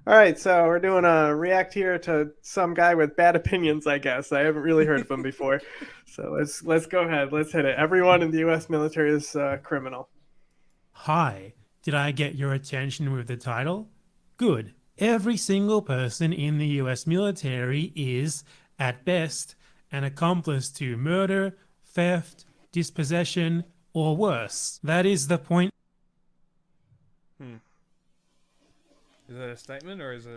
All right, so we're doing a react here to some guy with bad opinions, I guess. I haven't really heard of him before. So let's go ahead. Let's hit it. Everyone in the US military is criminal. Hi, did I get your attention with the title? Good. Every single person in the US military is, at best, an accomplice to murder, theft, dispossession, or worse. That is the point Hmm. Is that a statement or Just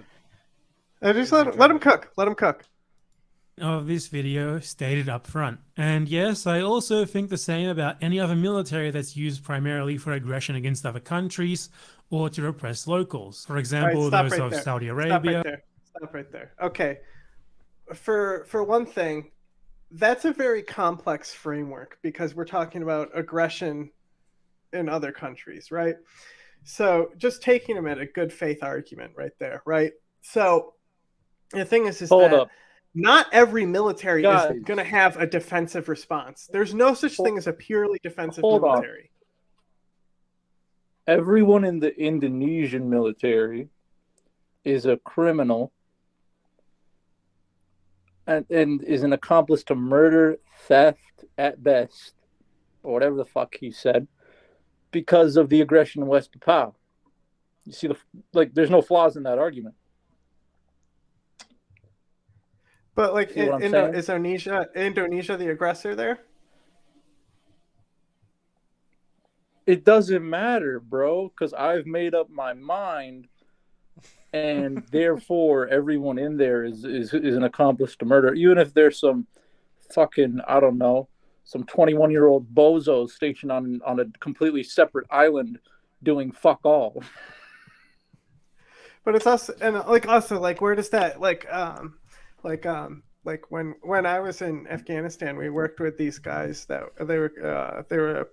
is he let trying him to? cook. Let him cook. of this video stated up front. And yes, I also think the same about any other military that's used primarily for aggression against other countries or to repress locals. For All right, example, stop those right of there. Saudi Stop right Arabia. there. Stop right there. Okay. For one thing, that's a very complex framework because we're talking about aggression in other countries, right? So just taking them at a good faith argument right there, right? So the thing is Hold that up, not every military is going to guys. have a defensive response. There's no such Ho- thing as a purely defensive Hold on. military. Everyone in the Indonesian military is a criminal and is an accomplice to murder, theft at best, or whatever the fuck he said, because of the aggression in West Papua. You see there's no flaws in that argument. But like, See what I'm saying? Is Indonesia the aggressor there? It doesn't matter, bro, because I've made up my mind, and therefore everyone in there is an accomplice to murder, even if there's some fucking, I don't know, some 21-year-old bozos stationed on a completely separate island doing fuck all. But it's also and like also like where does that like when I was in Afghanistan, we worked with these guys that they were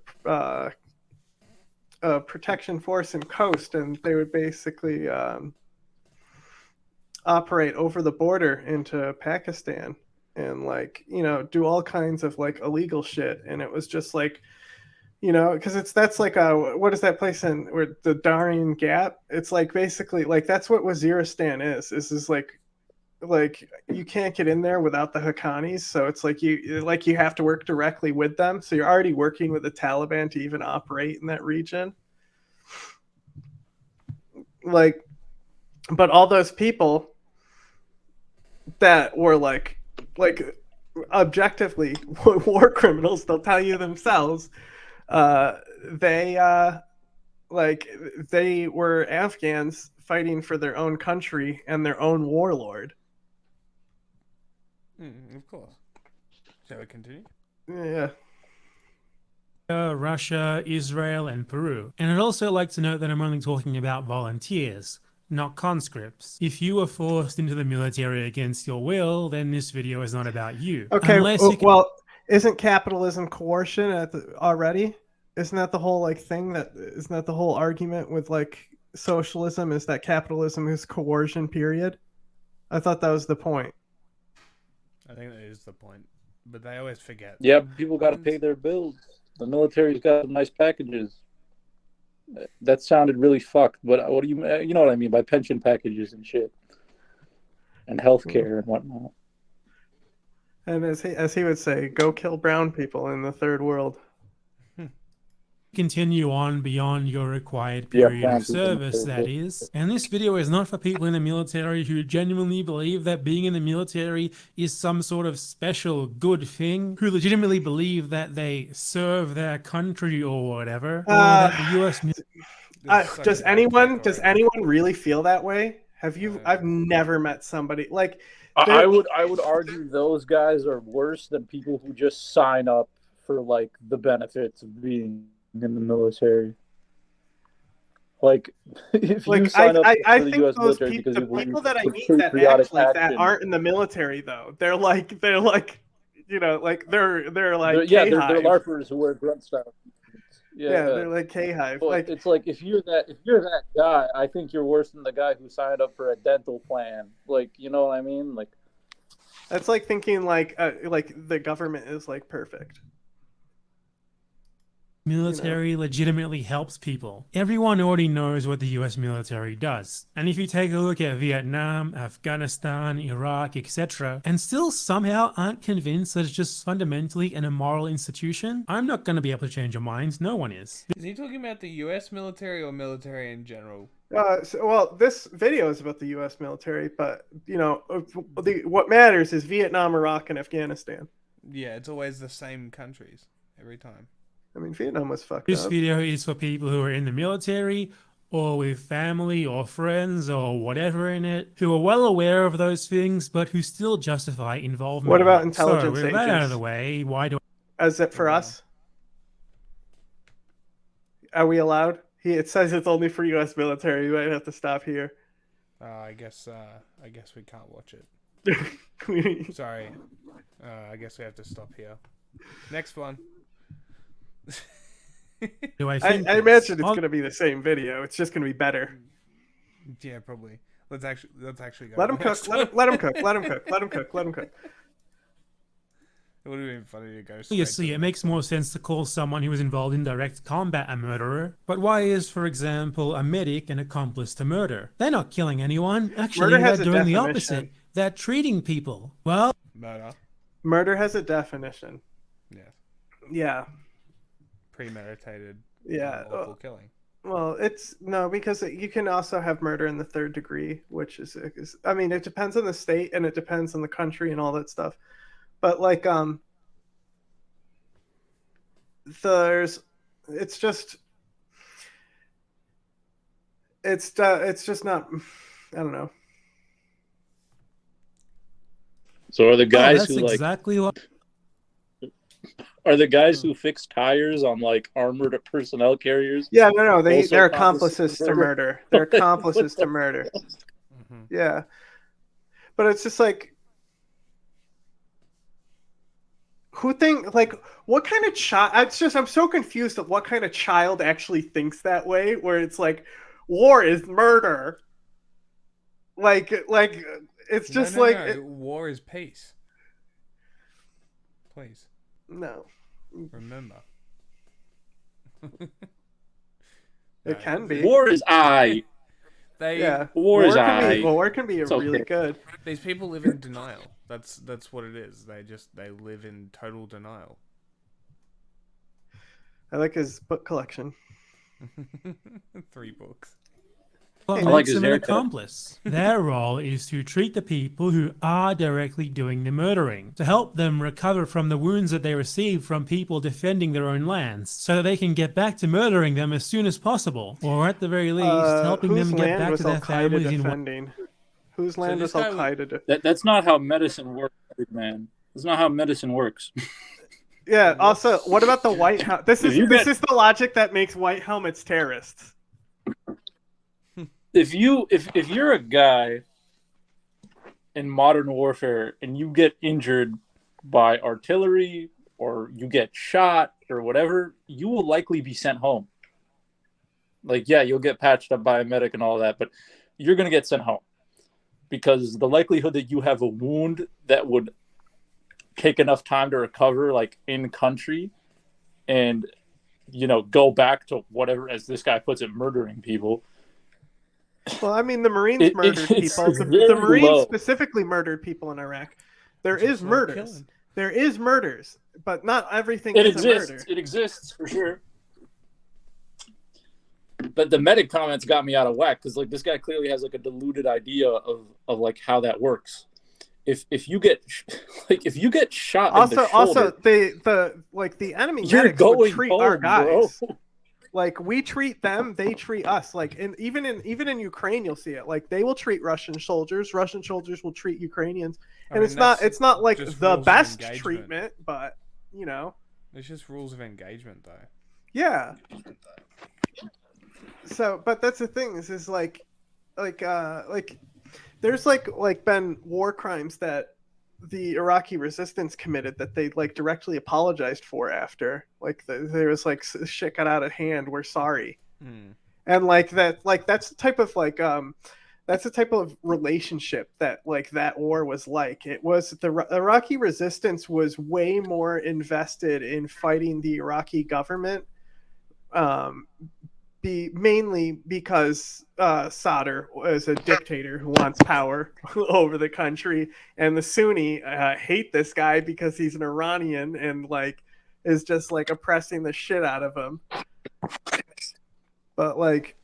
a protection force in coast, and they would basically operate over the border into Pakistan and like do all kinds of like illegal shit, and it was just like because that's like a what is that place in where the Darien Gap? It's like basically like that's what Waziristan is. This is like you can't get in there without the Haqqanis, so it's like you have to work directly with them. So you're already working with the Taliban to even operate in that region. Like, but all those people that were like objectively war criminals, they'll tell you themselves. They like they were Afghans fighting for their own country and their own warlord. Of course. Shall we continue? Yeah. Russia, Israel, and Peru. And I'd also like to note that I'm only talking about volunteers, not conscripts. If you were forced into the military against your will, then this video is not about you. Okay. Unless you can Well, isn't capitalism coercion already? Isn't that the whole like thing that isn't that the whole argument with like socialism is that capitalism is coercion? Period. I thought that was the point. I think that is the point, but they always forget. Yeah, people got to pay their bills. The military's got some nice packages. That sounded really fucked, but what do you know what I mean by pension packages and shit, and healthcare and whatnot. And as he would say, go kill brown people in the third world. continue on beyond your required Yeah, period of service, that is. And this video is not for people in the military who genuinely believe that being in the military is some sort of special good thing, who legitimately believe that they serve their country or whatever, or that the US does anyone really feel that way? Have you? I've never met somebody like. I would argue those guys are worse than people who just sign up for like the benefits of being in the military. Like, if you sign up for the U.S. military because you believe people that I meet that patriotic actually action, that aren't in the military though, they're like they're like they're LARPers who wear grunt style. Yeah, they're like K-Hive. But like it's like if you're that guy, I think you're worse than the guy who signed up for a dental plan. Like, you know what I mean? Like, that's like thinking like the government is like perfect. military legitimately helps people. Everyone already knows what the US military does. And if you take a look at Vietnam, Afghanistan, Iraq, etc., and still somehow aren't convinced that it's just fundamentally an immoral institution, I'm not going to be able to change your minds. No one is. Is he talking about the US military or military in general? Well, this video is about the U.S. military, but what matters is Vietnam, Iraq, and Afghanistan. Yeah, it's always the same countries every time. I mean, Vietnam was fucked This up. video is for people who are in the military or with family or friends or whatever in it, who are well aware of those things, but who still justify involvement. What about in it. intelligence So, with that out of agents? the way, why do Is it for us? Are we allowed? It says it's only for U.S. military. We might have to stop here. I guess we can't watch it. Sorry. I guess we have to stop here. Next one. I think I imagine it's going to be the same video. It's just going to be better. Yeah, probably. Let's actually go. Let him cook. Let him cook. Let him cook. Let him cook. Let him cook. It would have been funny to go. Obviously, it makes more sense to call someone who was involved in direct combat a murderer. But why is, for example, a medic an accomplice to murder? They're not killing anyone. Actually, Murder has they're a doing the definition. opposite. They're treating people. Well, Murder has a definition. Yeah. Yeah. Premeditated. Yeah. Lawful killing. Well, because you can also have murder in the third degree, which is I mean, it depends on the state and it depends on the country and all that stuff. But like, it's just not, I don't know. So are the guys that's who exactly what. Are the guys who fix tires on like armored personnel carriers? Yeah, no, they're Also accomplices to murder. They're accomplices to murder. Yeah, but it's just like, what kind of child? I'm so confused of what kind of child actually thinks that way. Where it's like, war is murder. Like it's just war is peace. Please. No. Remember. It can be. War is I. War can be really good. These people live in denial. That's what it is. They live in total denial. I like his book collection. 3 books. What makes them an accomplice? Their role is to treat the people who are directly doing the murdering, to help them recover from the wounds that they received from people defending their own lands, so that they can get back to murdering them as soon as possible, or at the very least, helping them get back to their families in Whose land was Al-Qaeda? That's not how medicine works, man. That's not how medicine works. Yeah. Also, what about the White House? This is the logic that makes white helmets terrorists. If you're a guy in modern warfare and you get injured by artillery or you get shot or whatever, you will likely be sent home. Like, yeah, you'll get patched up by a medic and all that, but you're going to get sent home because the likelihood that you have a wound that would take enough time to recover, like in country, and, go back to whatever, as this guy puts it, murdering people. Well, I mean, the Marines murdered people. The Marines specifically murdered people in Iraq. There is murders. There is murders, but not everything is a murder. It exists for sure. But the medic comments got me out of whack because like this guy clearly has like a diluted idea of like how that works. If you get shot in the shoulder, the enemy medics would treat our guys. Bro. Like we treat them, they treat us. Like, and even in Ukraine, you'll see it. Like they will treat Russian soldiers. Russian soldiers will treat Ukrainians, and it's not like the best treatment, but it's just rules of engagement, though. Yeah. So, but that's the thing is like there's been war crimes that the Iraqi resistance committed that they like directly apologized for after. Like there was like shit got out of hand. We're sorry. And that's the type of relationship that like that war was like. It was the Iraqi resistance was way more invested in fighting the Iraqi government be mainly because Sadr is a dictator who wants power over the country, and the Sunni hate this guy because he's an Iranian and like is just like oppressing the shit out of him. But like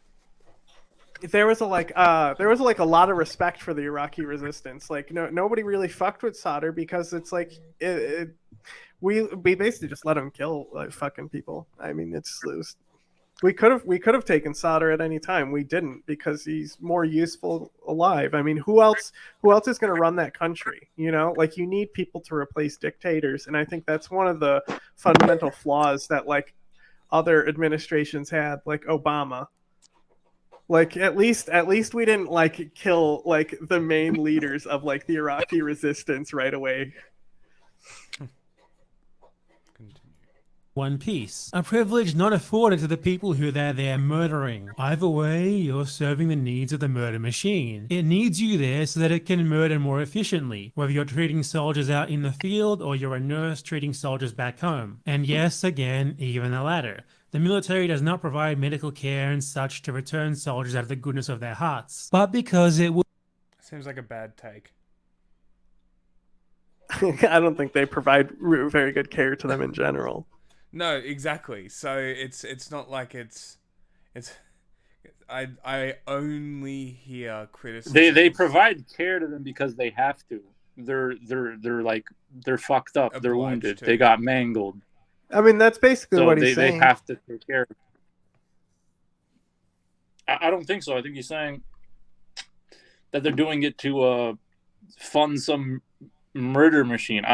there was a lot of respect for the Iraqi resistance. Like nobody really fucked with Sadr because it's like we basically just let him kill like fucking people. I mean, it was we could have taken Sadr at any time. We didn't because he's more useful alive. I mean, who else is going to run that country? You know, like you need people to replace dictators, and I think that's one of the fundamental flaws that like other administrations had, like Obama. Like at least we didn't like kill like the main leaders of like the Iraqi resistance right away. one piece. A privilege not afforded to the people who they're there murdering. Either way, you're serving the needs of the murder machine. It needs you there so that it can murder more efficiently, whether you're treating soldiers out in the field or you're a nurse treating soldiers back home. And yes, again, even the latter. The military does not provide medical care and such to return soldiers out of the goodness of their hearts, but because it will. Seems like a bad take. I don't think they provide very good care to them in general. No, exactly. So it's not like it's I only hear criticism. They provide care to them because they have to. They're fucked up. They're Obliged wounded. to. They got mangled. I mean, that's basically So what he's they saying. have to take care of it. I don't think so. I think he's saying that they're doing it to fund some murder machine.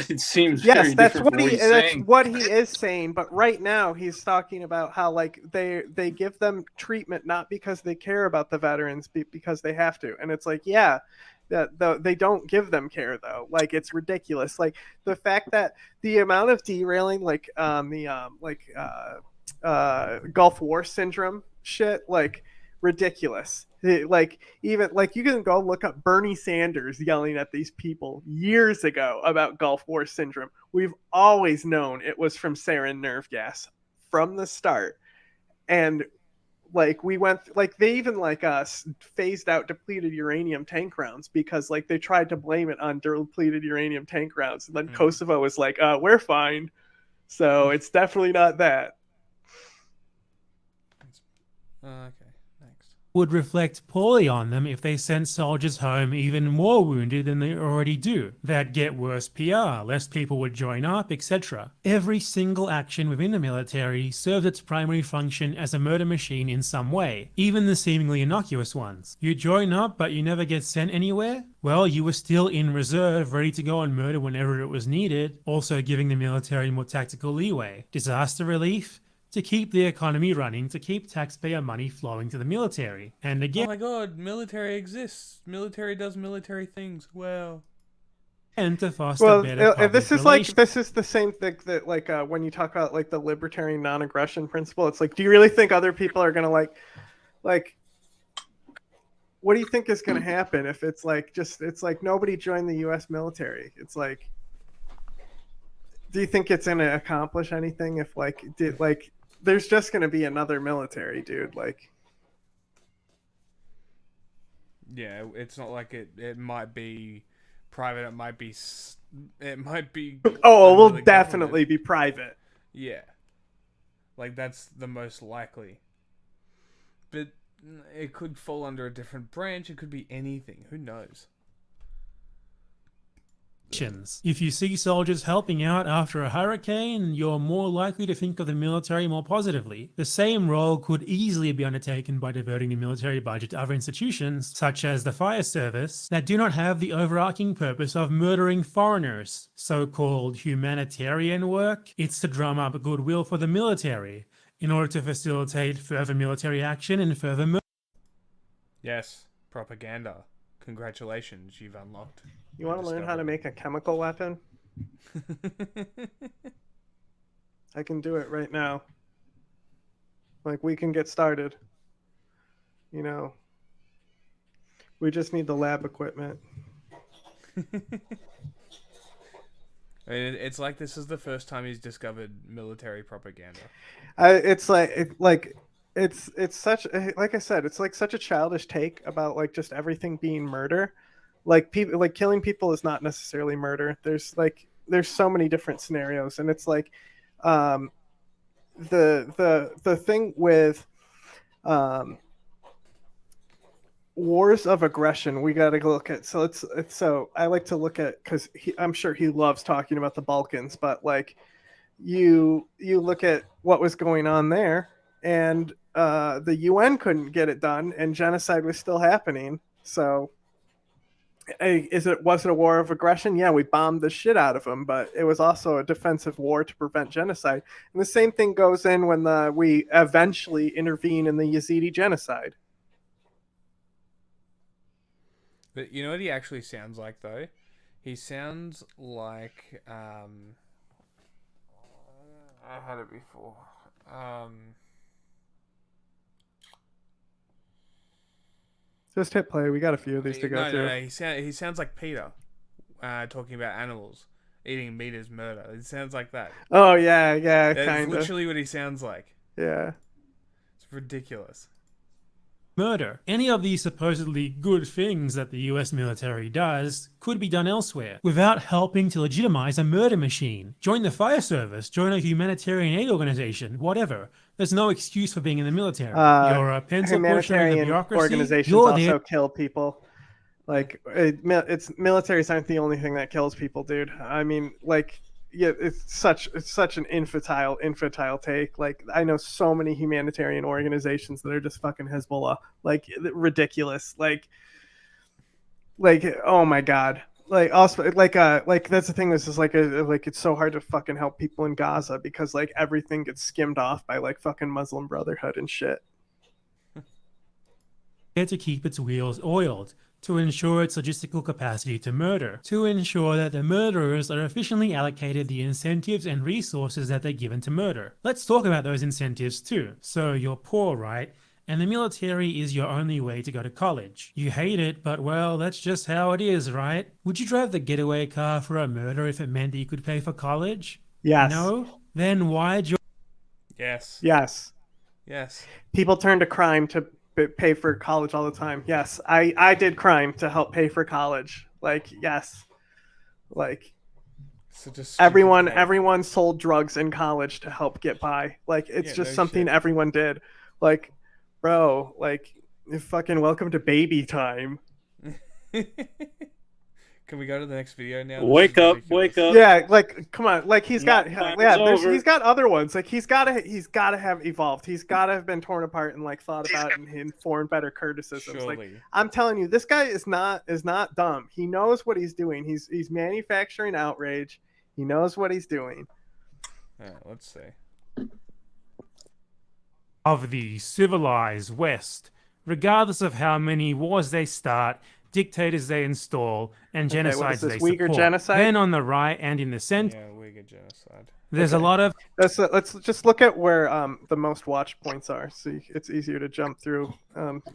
It seems Yes, very that's different from what he's saying. what he is saying. But right now, he's talking about how like they give them treatment not because they care about the veterans, but because they have to. And it's like, yeah, that they don't give them care though. Like it's ridiculous. Like the fact that the amount of derailing, like Gulf War syndrome shit, like ridiculous. Like even like you can go look up Bernie Sanders yelling at these people years ago about Gulf War syndrome. We've always known it was from sarin nerve gas from the start. And like we went like they even like us phased out depleted uranium tank rounds because like they tried to blame it on depleted uranium tank rounds. And then Kosovo was like, we're fine. So it's definitely not that. Okay, next. Would reflect poorly on them if they sent soldiers home even more wounded than they already do. That'd get worse PR, less people would join up, etc. Every single action within the military serves its primary function as a murder machine in some way, even the seemingly innocuous ones. You join up but you never get sent anywhere? Well, you were still in reserve, ready to go and murder whenever it was needed, also giving the military more tactical leeway. Disaster relief? To keep the economy running, to keep taxpayer money flowing to the military. And again, Oh my god, military exists. Military does military things. Well. and to foster better public this is relations. like this is the same thing that like when you talk about like the libertarian non-aggression principle, it's like, do you really think other people are gonna like what do you think is gonna happen if it's like just it's like nobody joined the U.S. military? It's like, do you think it's gonna accomplish anything if like there's just gonna be another military, dude? Like, Yeah, it's not like it might be private. It might be. It might be. oh, it will under the definitely government. be private. Yeah, like that's the most likely. But it could fall under a different branch. It could be anything. Who knows? If you see soldiers helping out after a hurricane, you're more likely to think of the military more positively. The same role could easily be undertaken by diverting the military budget to other institutions, such as the fire service, that do not have the overarching purpose of murdering foreigners. So-called humanitarian work, it's to drum up goodwill for the military, in order to facilitate further military action and further murder. Yes, propaganda. Congratulations, you've unlocked. You want to learn how to make a chemical weapon? I can do it right now. Like, we can get started. You know, we just need the lab equipment. I mean, it's like this is the first time he's discovered military propaganda. It's it's such, like I said, it's like such a childish take about like just everything being murder. Like people, like killing people is not necessarily murder. There's so many different scenarios, and it's like um, the thing with um, wars of aggression we got to look at. So it's so I like to look at, because I'm sure he loves talking about the Balkans, but like you look at what was going on there, and the UN couldn't get it done, and genocide was still happening. So was it a war of aggression? Yeah, we bombed the shit out of them, but it was also a defensive war to prevent genocide. And the same thing goes in when we eventually intervene in the Yazidi genocide. But you know what he actually sounds like, though? He sounds like I had it before. Just hit play. We got a few of these to go through. No. He sounds like Peter, talking about animals eating meat is murder. It sounds like that. Oh yeah, That's kind of. literally what he sounds like. Yeah. It's ridiculous. Murder. Any of these supposedly good things that the US military does could be done elsewhere without helping to legitimize a murder machine. Join the fire service, join a humanitarian aid organization, whatever. There's no excuse for being in the military. You're a pencil pusher in the bureaucracy. Organizations You're also kill people. Like it's militaries aren't the only thing that kills people, dude. I mean, like, yeah, it's such an infantile take. Like, I know so many humanitarian organizations that are just fucking Hezbollah, like ridiculous. Like oh my god. Like also like that's the thing. This is like it's so hard to fucking help people in Gaza because like everything gets skimmed off by like fucking Muslim Brotherhood and shit. to keep its wheels oiled, to ensure its logistical capacity to murder, to ensure that the murderers are efficiently allocated the incentives and resources that they're given to murder. Let's talk about those incentives too. So you're poor, right? And the military is your only way to go to college. You hate it, but well, that's just how it is, right? Would you drive the getaway car for a murder if it meant that you could pay for college? Yes. No? Then why'd you... Yes. Yes. Yes. People turn to crime to pay for college all the time. Yes, I did crime to help pay for college. Like, yes, like everyone sold drugs in college to help get by. Like, it's just something everyone did. Like, bro, like, fucking welcome to baby time. Can we go to the next video now? Wake up! Yeah, like, come on, like he's got other ones. Like he's gotta have evolved. He's gotta have been torn apart and like thought about and formed better criticisms. Surely. Like, I'm telling you, this guy is not dumb. He knows what he's doing. He's manufacturing outrage. He knows what he's doing. Let's see. Of the civilized West, regardless of how many wars they start, dictators they install, and genocides they support. Uyghur genocide? Then on the right and in the center, Yeah, Uyghur genocide. there's a lot of... Let's just look at where the most watch points are, so it's easier to jump through.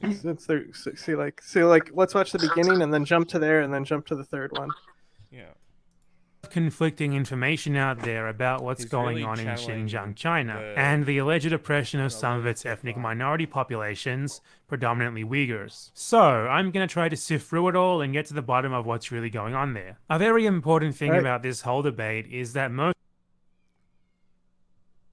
Since there, see, let's watch the beginning and then jump to there and then jump to the third one. Yeah. conflicting information out there about what's going on in Xinjiang, China, and the alleged oppression of some of its ethnic minority populations, predominantly Uyghurs. So, I'm going to try to sift through it all and get to the bottom of what's really going on there. A very important thing about this whole debate is that most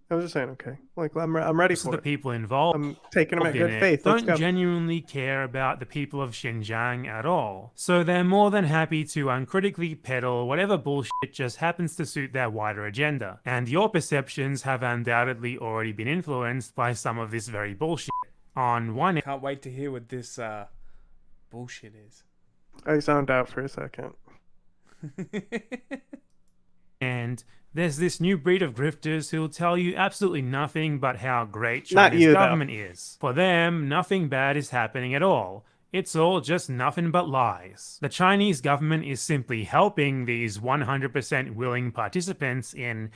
I was just saying, okay. Like, I'm ready for the it. people involved, I'm taking them at good faith. Let's don't go. genuinely care about the people of Xinjiang at all. So they're more than happy to uncritically peddle whatever bullshit just happens to suit their wider agenda. And your perceptions have undoubtedly already been influenced by some of this very bullshit. On one Can't wait to hear what this bullshit is. I zoned out for a second. and there's this new breed of grifters who'll tell you absolutely nothing but how great China's government is. For them, nothing bad is happening at all. It's all just nothing but lies. The Chinese government is simply helping these 100% willing participants in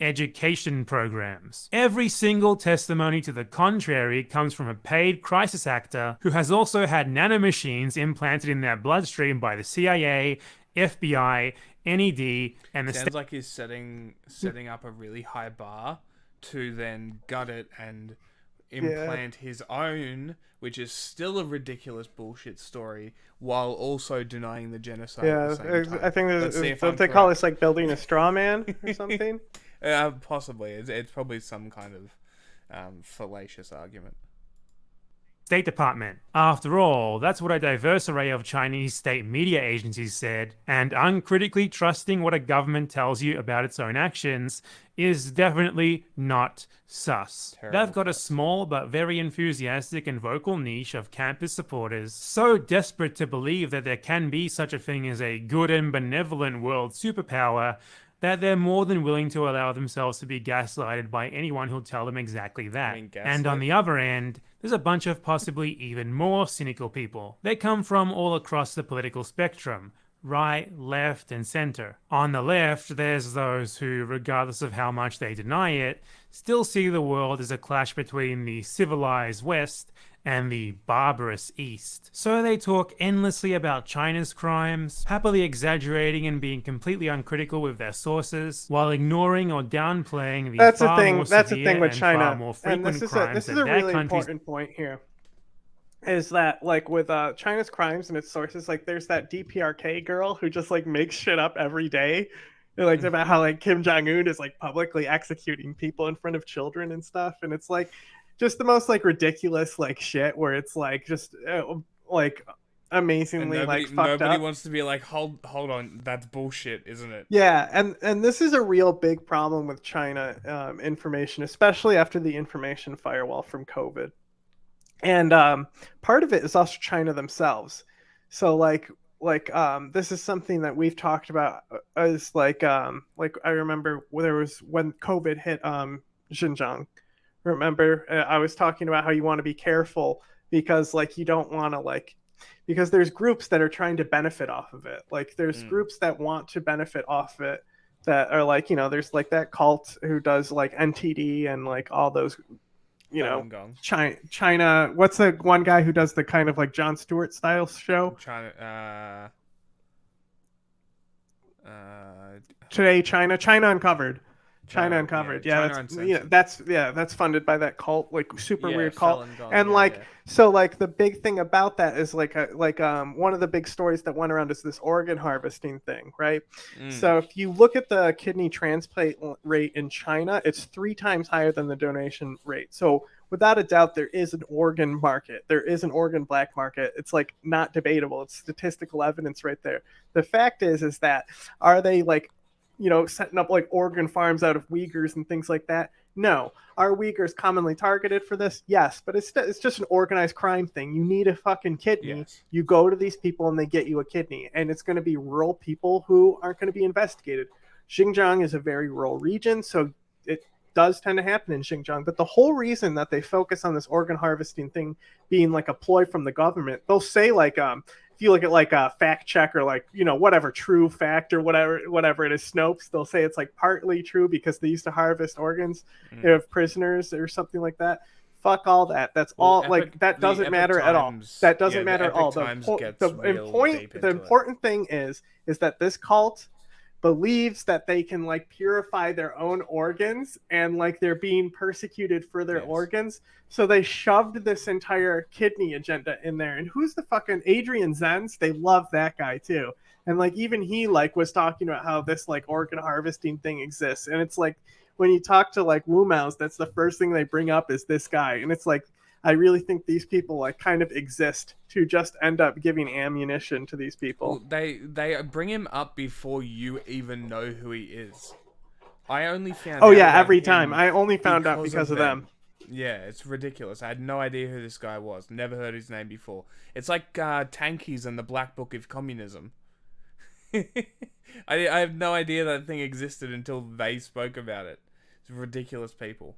education programs. Every single testimony to the contrary comes from a paid crisis actor who has also had nanomachines implanted in their bloodstream by the CIA FBI, NED, and the Sounds like he's setting up a really high bar to then gut it and implant his own, which is still a ridiculous bullshit story, while also denying the genocide at the same time. I think Let's see if don't I'm they call correct. this like building a straw man or something? Possibly. It's probably some kind of fallacious argument. State Department. After all, that's what a diverse array of Chinese state media agencies said, and uncritically trusting what a government tells you about its own actions is definitely not sus. Terrible They've got a small but very enthusiastic and vocal niche of campus supporters, so desperate to believe that there can be such a thing as a good and benevolent world superpower that they're more than willing to allow themselves to be gaslighted by anyone who'll tell them exactly that. And on the other end, there's a bunch of possibly even more cynical people. They come from all across the political spectrum, right, left, and center. On the left, there's those who, regardless of how much they deny it, still see the world as a clash between the civilized West and the barbarous East. So they talk endlessly about China's crimes, happily exaggerating and being completely uncritical with their sources, while ignoring or downplaying the That's far the thing. more That's the severe thing with and China. far more And frequent crimes this is that a their really countries important point here. Is that like with China's crimes and its sources, like there's that DPRK girl who just like makes shit up every day. Like about how like Kim Jong-un is like publicly executing people in front of children and stuff, and it's like just the most like ridiculous like shit where it's like just like amazingly like fucked nobody up. wants to be like, hold on, that's bullshit, isn't it? Yeah, and this is a real big problem with China information, especially after the information firewall from COVID. And part of it is also China themselves. So this is something that we've talked about as like I remember there was when COVID hit Xinjiang. Remember I was talking about how you want to be careful because like you don't want to like because there's groups that are trying to benefit off of it. Like there's groups that want to benefit off it that are like, there's like that cult who does like NTD and like all those China. What's the one guy who does the kind of like Jon Stewart style show? Today, China Uncovered. China Uncovered. Yeah, that's funded by that cult, like super weird cult. And so like the big thing about that is like one of the big stories that went around is this organ harvesting thing, right? So if you look at the kidney transplant rate in China, it's 3 times higher than the donation rate. So without a doubt, there is an organ market. There is an organ black market. It's like not debatable. It's statistical evidence right there. The fact is that are they like setting up like organ farms out of Uyghurs and things like that? No. Are Uyghurs commonly targeted for this? Yes, but it's just an organized crime thing. You need a fucking kidney. Yes. You go to these people and they get you a kidney, and it's going to be rural people who aren't going to be investigated. Xinjiang is a very rural region, so it does tend to happen in Xinjiang. But the whole reason that they focus on this organ harvesting thing being like a ploy from the government, they'll say like if you look at like a fact check or like whatever true fact or whatever it is, Snopes, they'll say it's like partly true because they used to harvest organs of prisoners or something like that. Fuck all that. That's all like that doesn't matter at all. That doesn't matter at all. The important thing is that this cult believes that they can like purify their own organs and like they're being persecuted for their organs. So they shoved this entire kidney agenda in there. And who's the fucking Adrian Zenz? They love that guy too. And like even he like was talking about how this like organ harvesting thing exists. And it's like when you talk to like Wu Maos, that's the first thing they bring up is this guy. And it's like I really think these people like kind of exist to just end up giving ammunition to these people. Well, they bring him up before you even know who he is. I only found out every time. I only found out because of them. Yeah, it's ridiculous. I had no idea who this guy was. Never heard his name before. It's like Tankies and the Black Book of Communism. I have no idea that thing existed until they spoke about it. It's ridiculous people.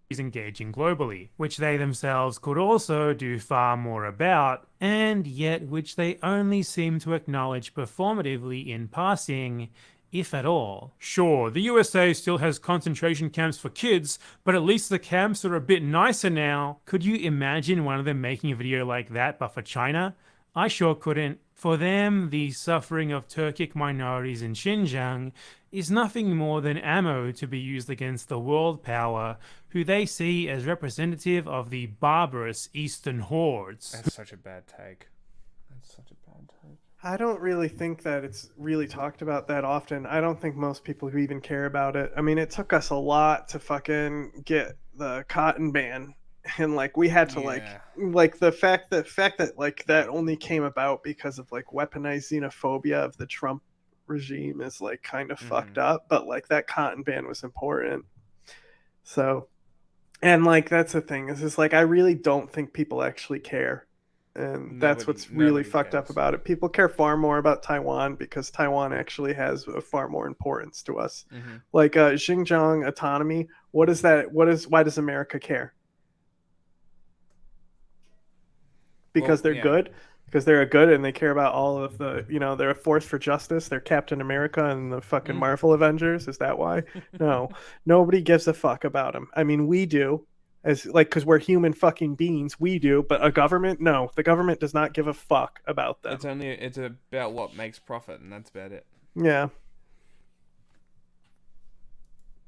Is engaging globally, which they themselves could also do far more about, and yet which they only seem to acknowledge performatively in passing, if at all. Sure, the USA still has concentration camps for kids, but at least the camps are a bit nicer now. Could you imagine one of them making a video like that, but for China? I sure couldn't. For them, the suffering of Turkic minorities in Xinjiang is nothing more than ammo to be used against the world power, who they see as representative of the barbarous Eastern hordes. That's such a bad take. That's such a bad take. I don't really think that it's really talked about that often. I don't think most people who even care about it. I mean, it took us a lot to fucking get the cotton ban, and like we had to like the fact that like that only came about because of like weaponized xenophobia of the Trump regime is like kind of fucked up. But like that cotton ban was important. So, and like that's the thing is just like I really don't think people actually care. And that's what's really fucked up about it. People care far more about Taiwan because Taiwan actually has a far more importance to us. Like Xinjiang autonomy, what is that? Why does America care? Because they're good? Because they're good and they care about all of the, they're a force for justice. They're Captain America and the fucking Marvel Avengers. Is that why? No, nobody gives a fuck about them. I mean, we do. As like because we're human fucking beings, we do, but a government, no, the government does not give a fuck about them. It's about what makes profit, and that's about it. Yeah.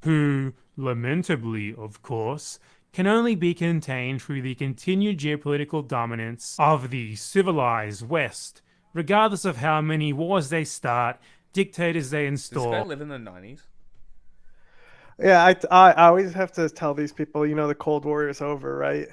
Who, lamentably, of course, can only be contained through the continued geopolitical dominance of the civilized West, regardless of how many wars they start, dictators they install. Does this guy live in the 90s? Yeah, I always have to tell these people, the Cold War is over, right?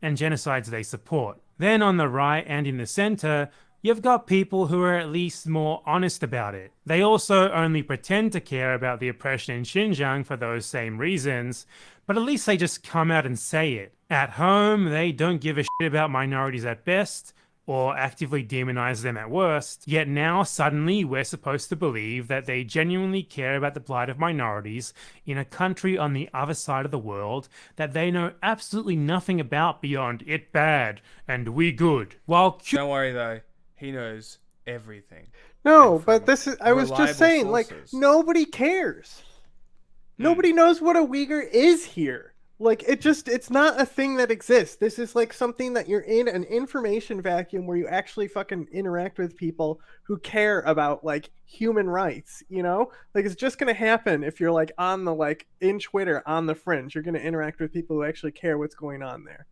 And genocides they support. Then on the right and in the center, you've got people who are at least more honest about it. They also only pretend to care about the oppression in Xinjiang for those same reasons, but at least they just come out and say it. At home, they don't give a shit about minorities at best, or actively demonize them at worst, yet now suddenly we're supposed to believe that they genuinely care about the plight of minorities in a country on the other side of the world that they know absolutely nothing about beyond it bad and we good. Don't worry though, he knows everything. No, but I was just saying, like, nobody cares. Nobody knows what a Uyghur is here. Like, it's not a thing that exists. This is like something that you're in an information vacuum where you actually fucking interact with people who care about like human rights, Like it's just going to happen if you're like on the like in Twitter on the fringe. You're going to interact with people who actually care what's going on there.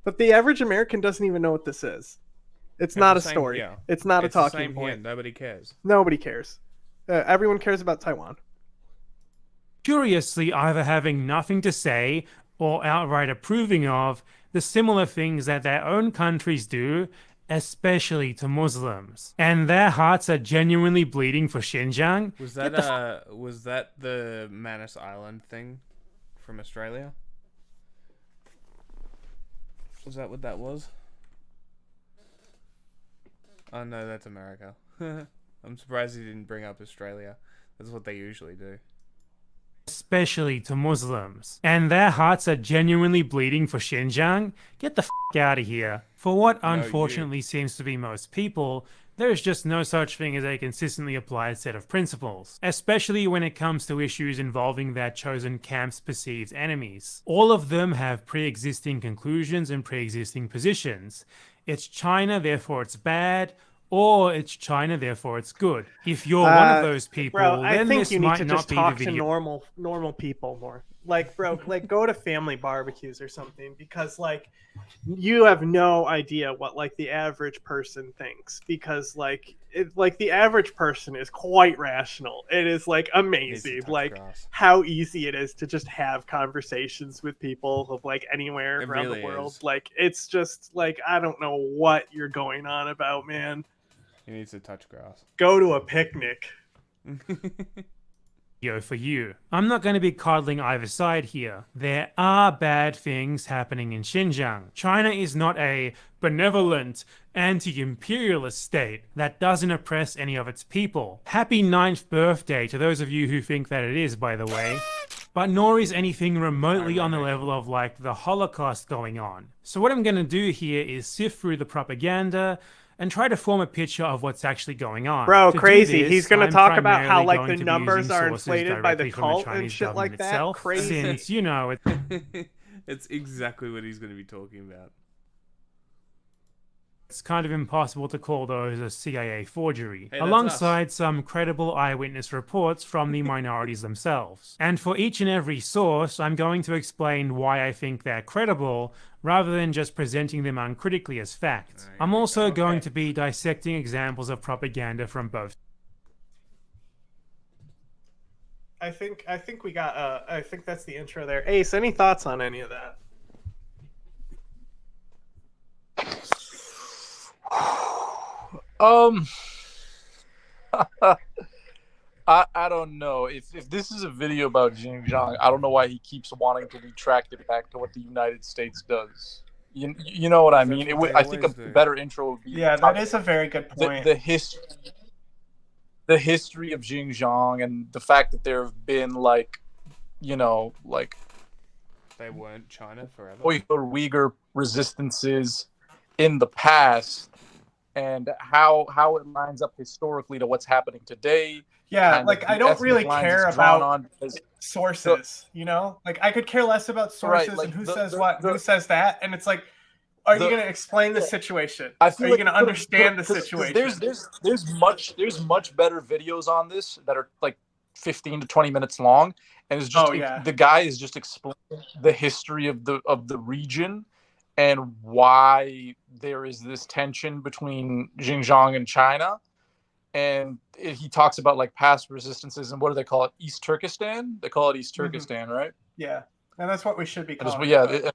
But the average American doesn't even know what this is. It's not a story. Yeah. It's not a talking point. Nobody cares. Nobody cares. Everyone cares about Taiwan. Curiously, either having nothing to say or outright approving of the similar things that their own countries do, especially to Muslims. And their hearts are genuinely bleeding for Xinjiang. Was that the Manus Island thing from Australia? Was that what that was? Oh no, that's America. I'm surprised he didn't bring up Australia. That's what they usually do. Especially to Muslims. And their hearts are genuinely bleeding for Xinjiang? Get the f*** out of here. For what unfortunately seems to be most people, there is just no such thing as a consistently applied set of principles, especially when it comes to issues involving their chosen camp's perceived enemies. All of them have pre-existing conclusions and pre-existing positions. It's China, therefore it's bad, or it's China, therefore it's good. If you're one of those people, bro, then I think this you need might to not just be talk the to video. normal people more. Like, bro, like go to family barbecues or something because like you have no idea what like the average person thinks because like the average person is quite rational. It is like amazing like how easy it is to just have conversations with people of like anywhere around the world. Like it's just like I don't know what you're going on about, man. He needs to touch grass. Go to a picnic. For you. I'm not going to be coddling either side here. There are bad things happening in Xinjiang. China is not a benevolent, anti-imperialist state that doesn't oppress any of its people. Happy 9th birthday to those of you who think that it is, by the way. But nor is anything remotely on the level of like the Holocaust going on. So what I'm going to do here is sift through the propaganda and try to form a picture of what's actually going on. Bro, crazy. He's going to talk about how like the numbers are inflated by the cult and shit like that. Itself, crazy. Since, It's exactly what he's going to be talking about. it's kind of impossible to call those a CIA forgery, Hey, that's us. alongside some credible eyewitness reports from the minorities themselves. And for each and every source, I'm going to explain why I think they're credible, rather than just presenting them uncritically as fact. I'm also going to be dissecting examples of propaganda from both. I think we got. I think that's the intro there. Ace, any thoughts on any of that? I don't know if this is a video about Xinjiang. I don't know why he keeps wanting to retract it back to what the United States does. You know what I mean? I think a better intro would be that is a very good point. The history of Xinjiang and the fact that there have been like they weren't China forever. Uyghur resistances in the past, and how it lines up historically to what's happening today. Yeah, like I don't really care about sources, you know? Like I could care less about sources and who says what, who says that, and it's like, are you going to explain the situation? Are you going to understand the situation? There's much better videos on this that are like 15 to 20 minutes long, and it's just the guy is just explaining the history of the region and why there is this tension between Xinjiang and China. And he talks about like past resistances and what do they call it? East Turkestan? They call it East Turkestan, right? Yeah, and that's what we should be calling it.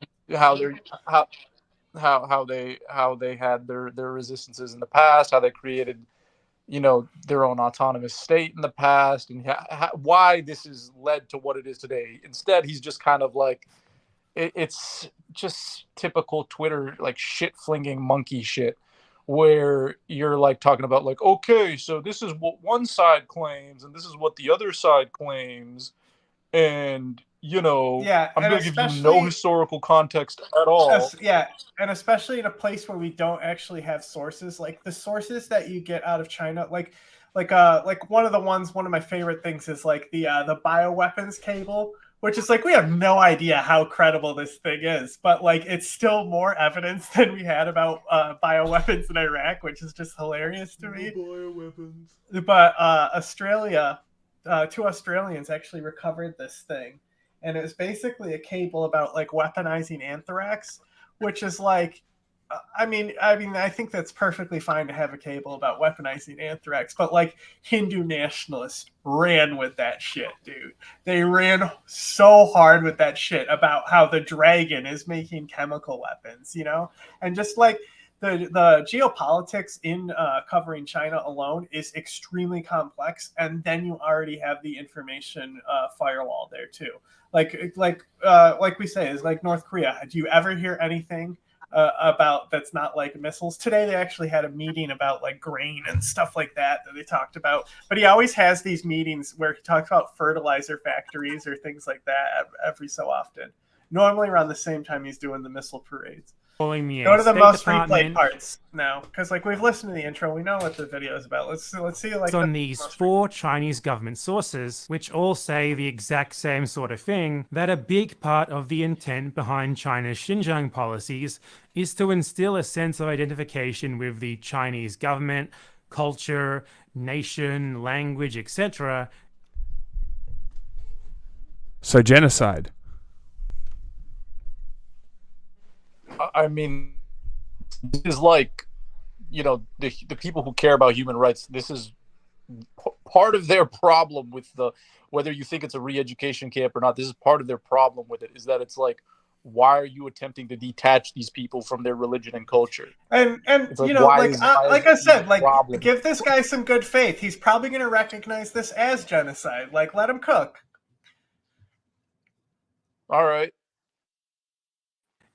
How they had their resistances in the past, how they created, their own autonomous state in the past, and why this has led to what it is today. Instead, he's just kind of like, it's just typical Twitter like shit flinging monkey shit, where you're like talking about like, okay, so this is what one side claims and this is what the other side claims, and I'm going to give you no historical context at all. And especially in a place where we don't actually have sources, like the sources that you get out of China, like one of my favorite things is like the bioweapons cable, which is like, we have no idea how credible this thing is, but like it's still more evidence than we had about bioweapons in Iraq, which is just hilarious to me. Bioweapons. But Australia, 2 Australians actually recovered this thing, and it was basically a cable about like weaponizing anthrax, which is like, I mean, I think that's perfectly fine to have a cable about weaponizing anthrax, but like Hindu nationalists ran with that shit, dude. They ran so hard with that shit about how the dragon is making chemical weapons, and just like the geopolitics in covering China alone is extremely complex, and then you already have the information firewall there too. Like we say, is like North Korea. Do you ever hear anything about that's not like missiles? Today they actually had a meeting about like grain and stuff like that they talked about, but he always has these meetings where he talks about fertilizer factories or things like that every so often, normally around the same time he's doing the missile parades. Go to the most replayed parts now, because like we've listened to the intro, we know what the video is about. Let's see like on these 4 Chinese government sources, which all say the exact same sort of thing, that a big part of the intent behind China's Xinjiang policies is to instill a sense of identification with the Chinese government, culture, nation, language, etc. So genocide. I mean, this is like, the people who care about human rights, this is part of their problem with whether you think it's a re-education camp or not, this is part of their problem with it, is that it's like, why are you attempting to detach these people from their religion and culture? And like, like I said, like, give this guy some good faith. He's probably going to recognize this as genocide. Like, let him cook. All right.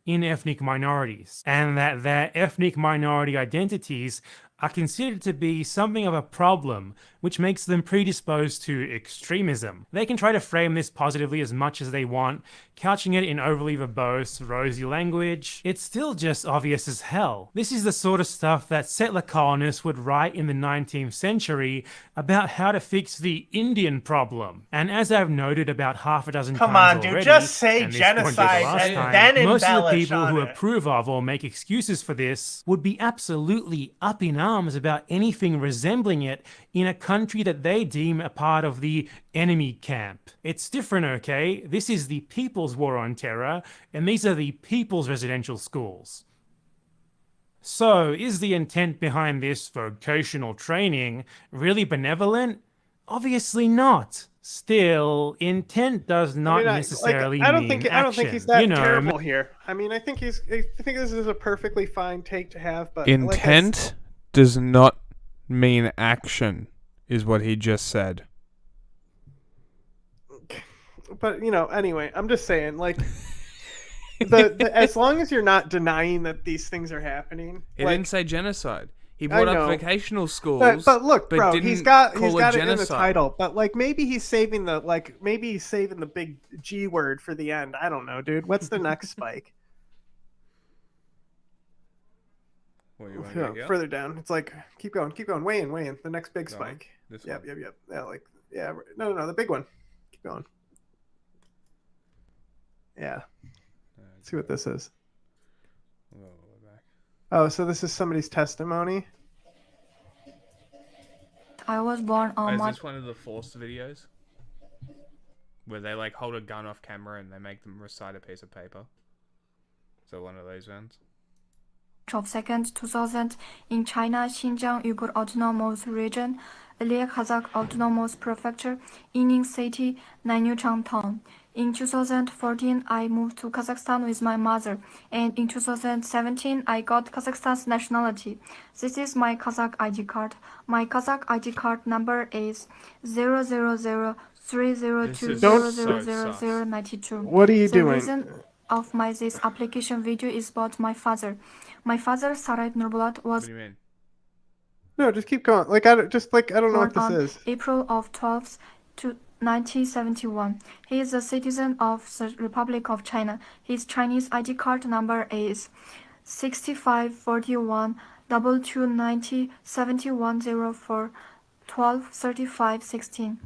In ethnic minorities, and that their ethnic minority identities are considered to be something of a problem, which makes them predisposed to extremism. They can try to frame this positively as much as they want, couching it in overly verbose, rosy language. It's still just obvious as hell. This is the sort of stuff that settler colonists would write in the 19th century about how to fix the Indian problem. And as I've noted about half a dozen Come times on, dude, already, just say and this won't be the genocide last and time, then most of the embellish people on who it. approve of or make excuses for this would be absolutely up in arms about anything resembling it in a country that they deem a part of the enemy camp. It's different, okay? This is the People's War on Terror, and these are the people's residential schools. So, is the intent behind this vocational training really benevolent? Obviously not. Still, intent does not necessarily I don't mean think action. I don't think he's that You know, terrible here. I mean, I think this is a perfectly fine take to have, but Intent does not mean action, is what he just said. But anyway, I'm just saying, like, as long as you're not denying that these things are happening. He like, didn't say genocide. He brought up vocational schools. but look, bro, he's got it in the genocide. title. But like, maybe he's saving the big G word for the end. I don't know, dude. What's the next spike? What, you want to go here? Further down. It's like keep going. Way in. The next big Go spike. This Yep. one. Yeah, no, the big one. Keep going. Yeah. Let's see what this is. We'll go back. Oh, so this is somebody's testimony. I was born on Is March this one of the forced videos? Where they like hold a gun off camera and they make them recite a piece of paper? So one of those ones? of 2nd, 2000 in China, Xinjiang Uyghur Autonomous Region, Ilya Kazakh Autonomous Prefecture, Yining City, Nanyuchang Town. In 2014, I moved to Kazakhstan with my mother, and in 2017, I got Kazakhstan's nationality. This is my Kazakh ID card. My Kazakh ID card number is 00030200092. What are you The doing? reason of this application video is about my father. My father, Sarait Nurbulat, What was do you mean? No, just keep going. I don't know what born this on is. April of 12th to 1971. He is a citizen of the Republic of China. His Chinese ID card number is 6541 2290 7104 12 35 16.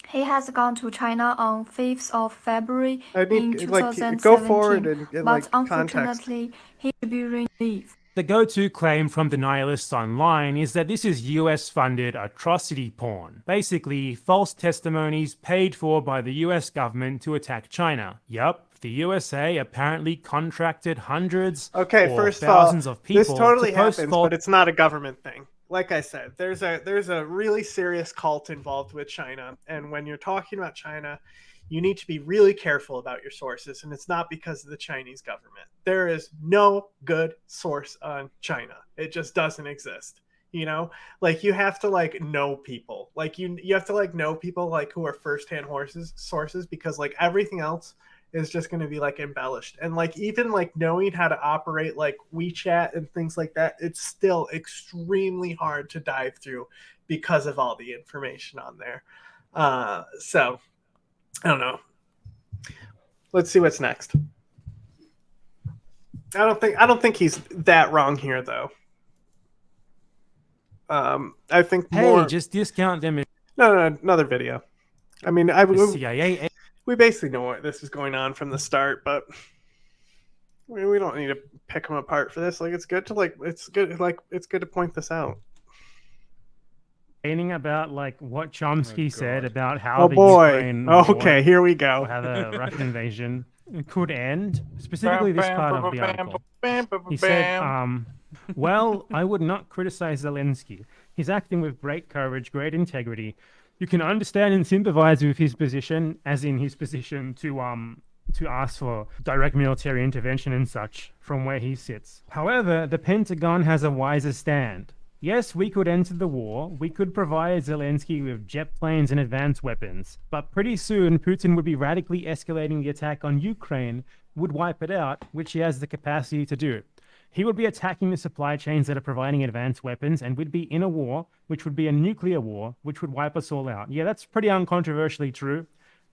He has gone to China on 5th of February in 2017, go forward and but context. unfortunately, he will be relieved. the go-to claim from denialists online is that this is US-funded atrocity porn. Basically, false testimonies paid for by the US government to attack China. Yup, the USA apparently contracted hundreds Okay, or first of all, thousands of people this totally to post happens, false but it's not a government thing. Like I said, there's a really serious cult involved with China, and when you're talking about China, you need to be really careful about your sources, and it's not because of the Chinese government. There is no good source on China. It just doesn't exist. Like you have to know people. Like you have to know people who are firsthand sources, because everything else is just going to be embellished. And even knowing how to operate WeChat and things like that, it's still extremely hard to dive through because of all the information on there. So I don't know. Let's see what's next. I don't think he's that wrong here, though. I think Hey, just discount them as No, another video. I mean, the CIA. we basically know what this is going on from the start, but we don't need to pick them apart for this. It's good to it's good to point this out. About what Chomsky said God. about how Oh the boy. Ukraine Okay, here we war, go. how the Russian invasion could end. Specifically, this part of the article. He said, well, I would not criticize Zelensky. He's acting with great courage, great integrity. You can understand and sympathize with his position, as in his position to ask for direct military intervention and such from where he sits. However, the Pentagon has a wiser stand. Yes, we could enter the war, we could provide Zelensky with jet planes and advanced weapons, but pretty soon Putin would be radically escalating the attack on Ukraine, would wipe it out, which he has the capacity to do. He would be attacking the supply chains that are providing advanced weapons, and we'd be in a war, which would be a nuclear war, which would wipe us all out. Yeah, that's pretty uncontroversially true.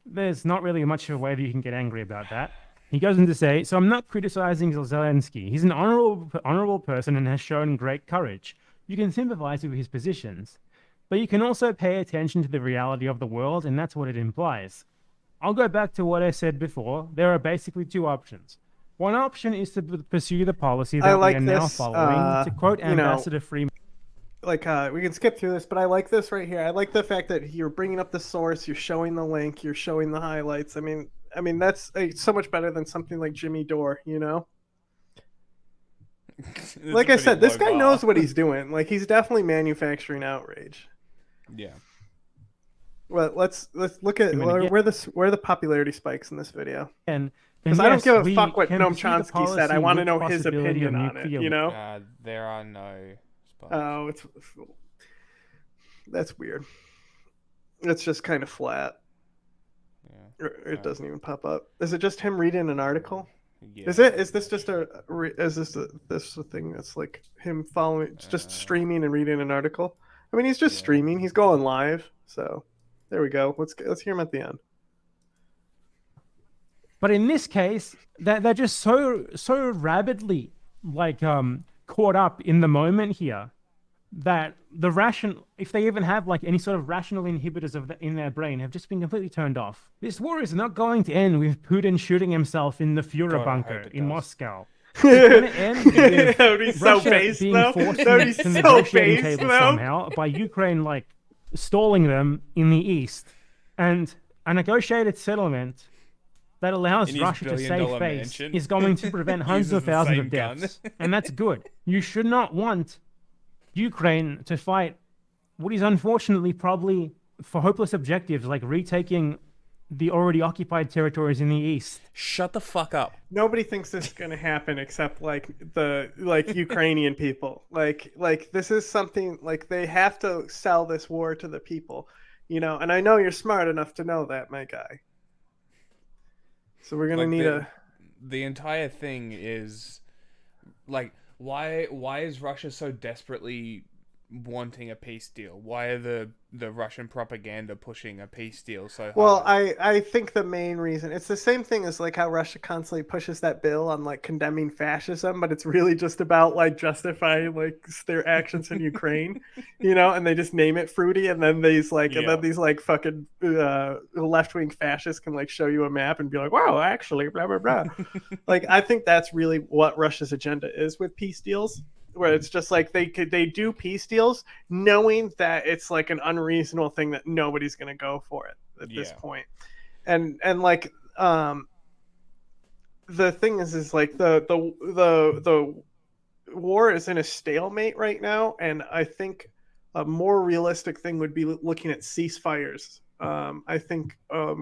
There's not really much of a way that you can get angry about that. He goes on to say, so I'm not criticizing Zelensky. He's an honorable person and has shown great courage. You can sympathize with his positions. But you can also pay attention to the reality of the world, and that's what it implies. I'll go back to what I said before. There are basically two options. One option is to pursue the policy that we are now following. To quote Ambassador Freeman, like we can skip through this, but I like this right here. I like the fact that you're bringing up the source, you're showing the link, you're showing the highlights. I mean that's so much better than something like Jimmy Dore, you know. Like I said, this guy knows what he's doing. Like he's definitely manufacturing outrage. Yeah. Well, let's look at where the popularity spikes in this video. And because I don't give a fuck what Noam Chomsky said. I want to know his opinion on it. You know. There are no spikes. Oh, that's weird. It's just kind of flat. Yeah. It doesn't even pop up. Is it just him reading an article? Yeah. Is this just a thing that's like him following? It's just streaming and reading an article. I mean, he's just streaming. He's going live. So there we go. Let's hear him at the end. But in this case, they're just so rabidly like caught up in the moment here that if they even have like any sort of rational inhibitors in their brain, have just been completely turned off. This war is not going to end with Putin shooting himself in the Führer bunker in Moscow. It's going to end with Russia being forced to the negotiating table somehow by Ukraine like stalling them in the east, and a negotiated settlement that allows Russia to save face is going to prevent hundreds of thousands of deaths. And that's good. You should not want Ukraine to fight what is unfortunately probably for hopeless objectives like retaking the already occupied territories in the east. Shut the fuck up. Nobody thinks this is going to happen except like the Ukrainian people. Like this is something like they have to sell this war to the people, you know, and I know you're smart enough to know that, my guy. So we're gonna need the entire thing is like why is Russia so desperately wanting a peace deal? Why are the Russian propaganda pushing a peace deal so hard? Well, I think the main reason, it's the same thing as like how Russia constantly pushes that bill on like condemning fascism, but it's really just about like justifying like their actions in Ukraine, you know, and they just name it fruity, and then these fucking left-wing fascists can like show you a map and be like, wow, actually blah blah blah. Like I think that's really what Russia's agenda is with peace deals, where it's just like they do peace deals knowing that it's like an unreasonable thing that nobody's going to go for it at this point. And like the thing is like the war is in a stalemate right now, and I think a more realistic thing would be looking at ceasefires. I think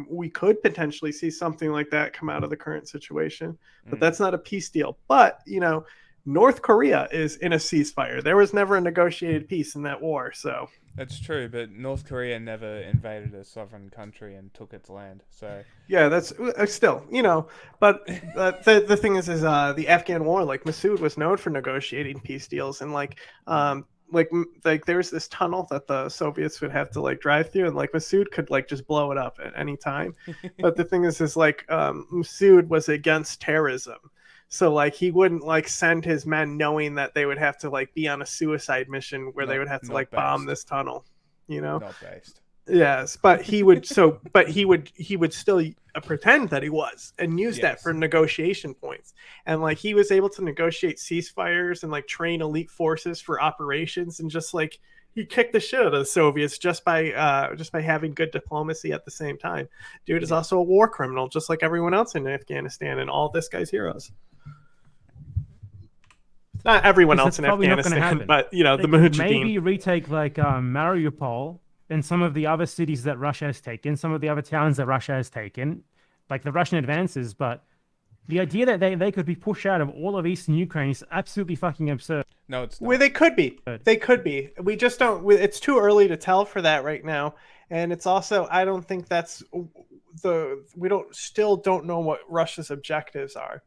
we could potentially see something like that come out of the current situation, but that's not a peace deal. But you know, North Korea is in a ceasefire. There was never a negotiated peace in that war, so. That's true, but North Korea never invaded a sovereign country and took its land, so. Yeah, that's still, you know, but the thing is the Afghan war, like Massoud was known for negotiating peace deals, and like there's this tunnel that the Soviets would have to like drive through, and like Massoud could like just blow it up at any time. But the thing is like Massoud was against terrorism. So like he wouldn't like send his men knowing that they would have to like be on a suicide mission where they would have to like bomb this tunnel, you know. Not based. Yes, but he would he would still pretend that he was and use that for negotiation points. And like he was able to negotiate ceasefires and like train elite forces for operations, and just like he kicked the shit out of the Soviets just by having good diplomacy at the same time. Dude is also a war criminal, just like everyone else in Afghanistan and all this guy's heroes. Not everyone else in Afghanistan, but you know, the Mujahideen. Maybe retake like Mariupol and some of the other cities that Russia has taken, some of the other towns that Russia has taken, like the Russian advances. But the idea that they could be pushed out of all of Eastern Ukraine is absolutely fucking absurd. No, it's not. Well, they could be. They could be. We just don't. It's too early to tell for that right now, and it's also I don't think that's we don't know what Russia's objectives are,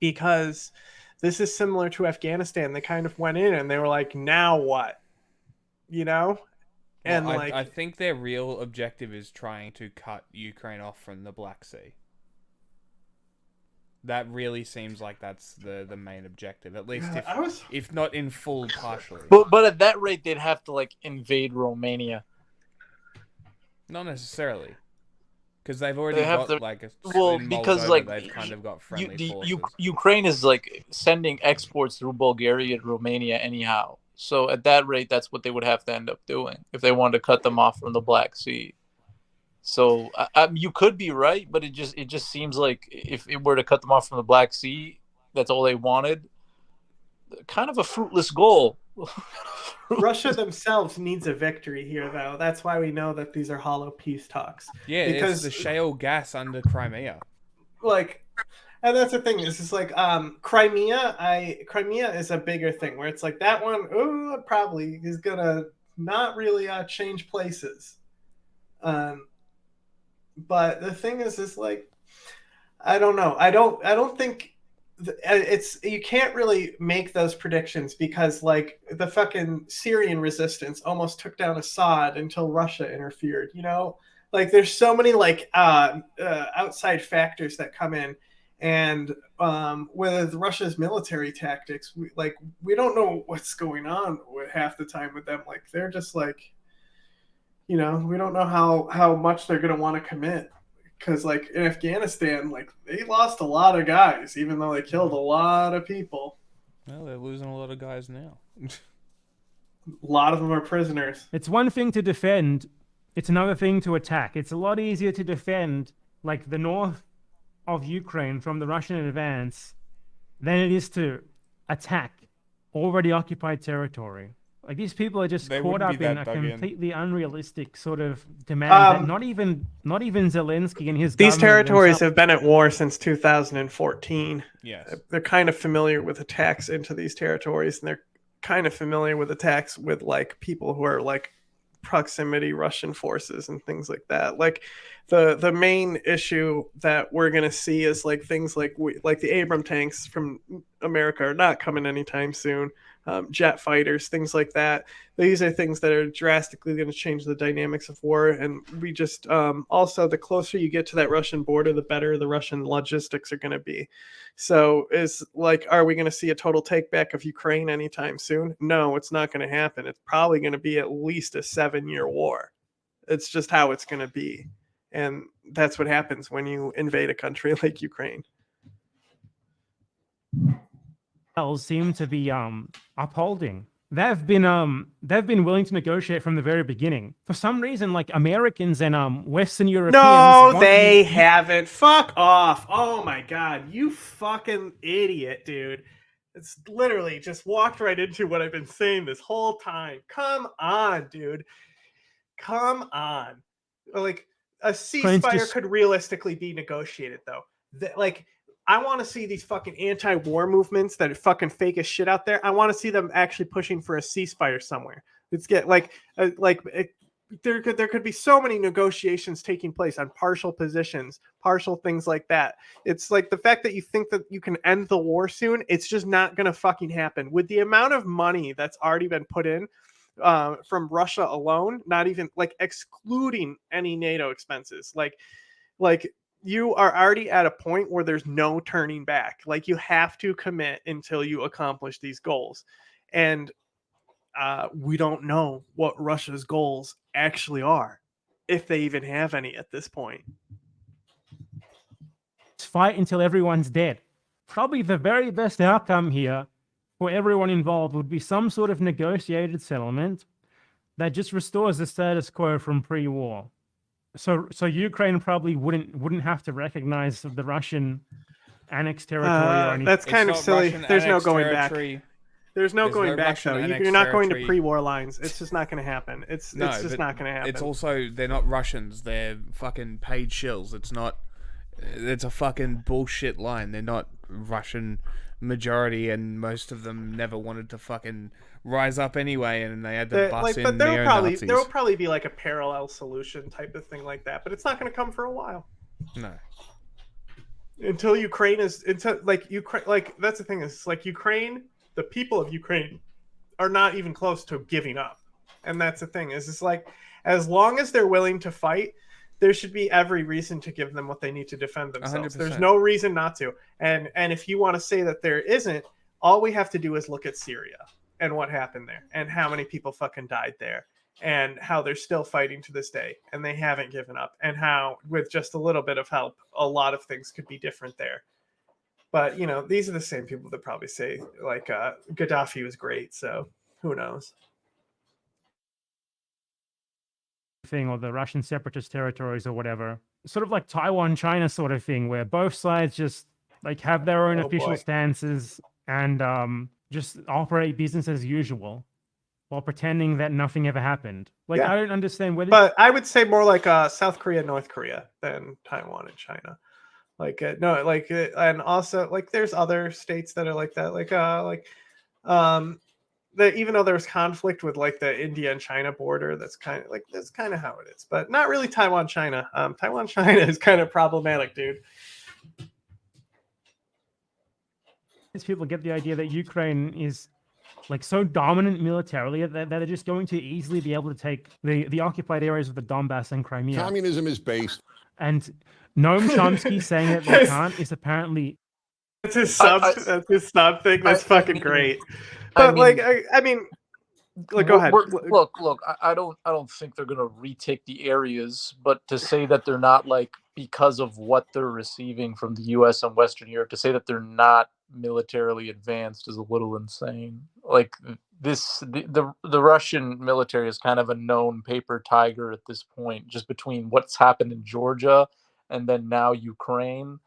because This is similar to Afghanistan. They kind of went in and they were like, now what? You know? And Well, like, I think their real objective is trying to cut Ukraine off from the Black Sea. That really seems like that's the main objective, at least if not in full, partially. But at that rate, they'd have to like invade Romania. Not necessarily, because they've already got like in because Moldova, like they've kind of got friendly forces. Ukraine is like sending exports through Bulgaria and Romania anyhow. So at that rate, that's what they would have to end up doing if they wanted to cut them off from the Black Sea. So you could be right, but it just seems like if it were to cut them off from the Black Sea, that's all they wanted. Kind of a fruitless goal. Russia themselves needs a victory here, though. That's why we know that these are hollow peace talks. Yeah, because it's the shale gas under Crimea. Like, and that's the thing. Is like Crimea is a bigger thing where it's like that one. Oh, probably is gonna not really change places. But the thing is like, I don't know. I don't think you can't really make those predictions because like the fucking Syrian resistance almost took down Assad until Russia interfered. You know, like there's so many like outside factors that come in, and with Russia's military tactics, we don't know what's going on with half the time with them. Like they're just like, you know, we don't know how much they're going to want to commit. Because, like, in Afghanistan, like, they lost a lot of guys, even though they killed a lot of people. Well, they're losing a lot of guys now. A lot of them are prisoners. It's one thing to defend. It's another thing to attack. It's a lot easier to defend, like, the north of Ukraine from the Russian advance than it is to attack already occupied territory. Like, these people are just caught up in a completely unrealistic sort of demand that not even Zelensky and his these territories have been at war since 2014. Yes. They're kind of familiar with attacks into these territories, and they're kind of familiar with attacks with like people who are like proximity Russian forces and things like that. Like the main issue that we're going to see is like things like the Abrams tanks from America are not coming anytime soon. Jet fighters, things like that. These are things that are drastically going to change the dynamics of war. And we just also, the closer you get to that Russian border, the better the Russian logistics are going to be. So is like, are we going to see a total takeback of Ukraine anytime soon? No, it's not going to happen. It's probably going to be at least a 7-year war. It's just how it's going to be. And that's what happens when you invade a country like Ukraine. Seem to be upholding. They've been willing to negotiate from the very beginning. For some reason, like Americans and Western Europeans. No, they haven't. Fuck off. Oh my god, you fucking idiot, dude. It's literally just walked right into what I've been saying this whole time. Come on, dude. Come on. Like a ceasefire could realistically be negotiated, though. Like, I want to see these fucking anti-war movements that are fucking fake as shit out there. I want to see them actually pushing for a ceasefire somewhere. Let's get there could be so many negotiations taking place on partial positions, partial things like that. It's like the fact that you think that you can end the war soon, it's just not going to fucking happen. With the amount of money that's already been put in from Russia alone, not even like excluding any NATO expenses, like you are already at a point where there's no turning back. Like you have to commit until you accomplish these goals. And we don't know what Russia's goals actually are, if they even have any at this point. Fight until everyone's dead. Probably the very best outcome here for everyone involved would be some sort of negotiated settlement that just restores the status quo from pre-war. So Ukraine probably wouldn't have to recognize the Russian annexed territory or anything. That's kind of silly. There's no going back. There's no going back, though. You're not going to pre-war lines. It's just not going to happen. It's just not going to happen. It's also, they're not Russians. They're fucking paid shills. It's a fucking bullshit line. They're not Russian majority, and most of them never wanted to fucking rise up anyway, and they had to bust in neo-Nazis. There will probably be like a parallel solution type of thing like that, but it's not going to come for a while. No. until like Ukraine, like that's the thing is like Ukraine, the people of Ukraine are not even close to giving up, and that's the thing is it's like as long as they're willing to fight, there should be every reason to give them what they need to defend themselves. 100%. There's no reason not to, and if you want to say that there isn't, all we have to do is look at Syria and what happened there and how many people fucking died there and how they're still fighting to this day and they haven't given up and how with just a little bit of help a lot of things could be different there. But you know, these are the same people that probably say like Gaddafi was great, so who knows. Thing, or the Russian separatist territories or whatever, sort of like Taiwan China sort of thing, where both sides just like have their own official stances and just operate business as usual while pretending that nothing ever happened. Like, Yeah. I don't understand whether. But I would say more like South Korea, North Korea than Taiwan and China. Like no, like and also like there's other states that are like that, that even though there's conflict with like the India and China border, that's kind of how it is, but not really Taiwan China. Taiwan China is kind of problematic, dude. These people get the idea that Ukraine is like so dominant militarily that they're just going to easily be able to take the occupied areas of the Donbass and Crimea. Communism is based. And Noam Chomsky saying that they can't is apparently that's his sub. That's his sub thing. That's fucking great. But I mean, go ahead. Look. I don't think they're gonna retake the areas, but to say that they're not like because of what they're receiving from the U.S. and Western Europe, to say that they're not militarily advanced is a little insane. Like the Russian military is kind of a known paper tiger at this point, just between what's happened in Georgia and then now Ukraine.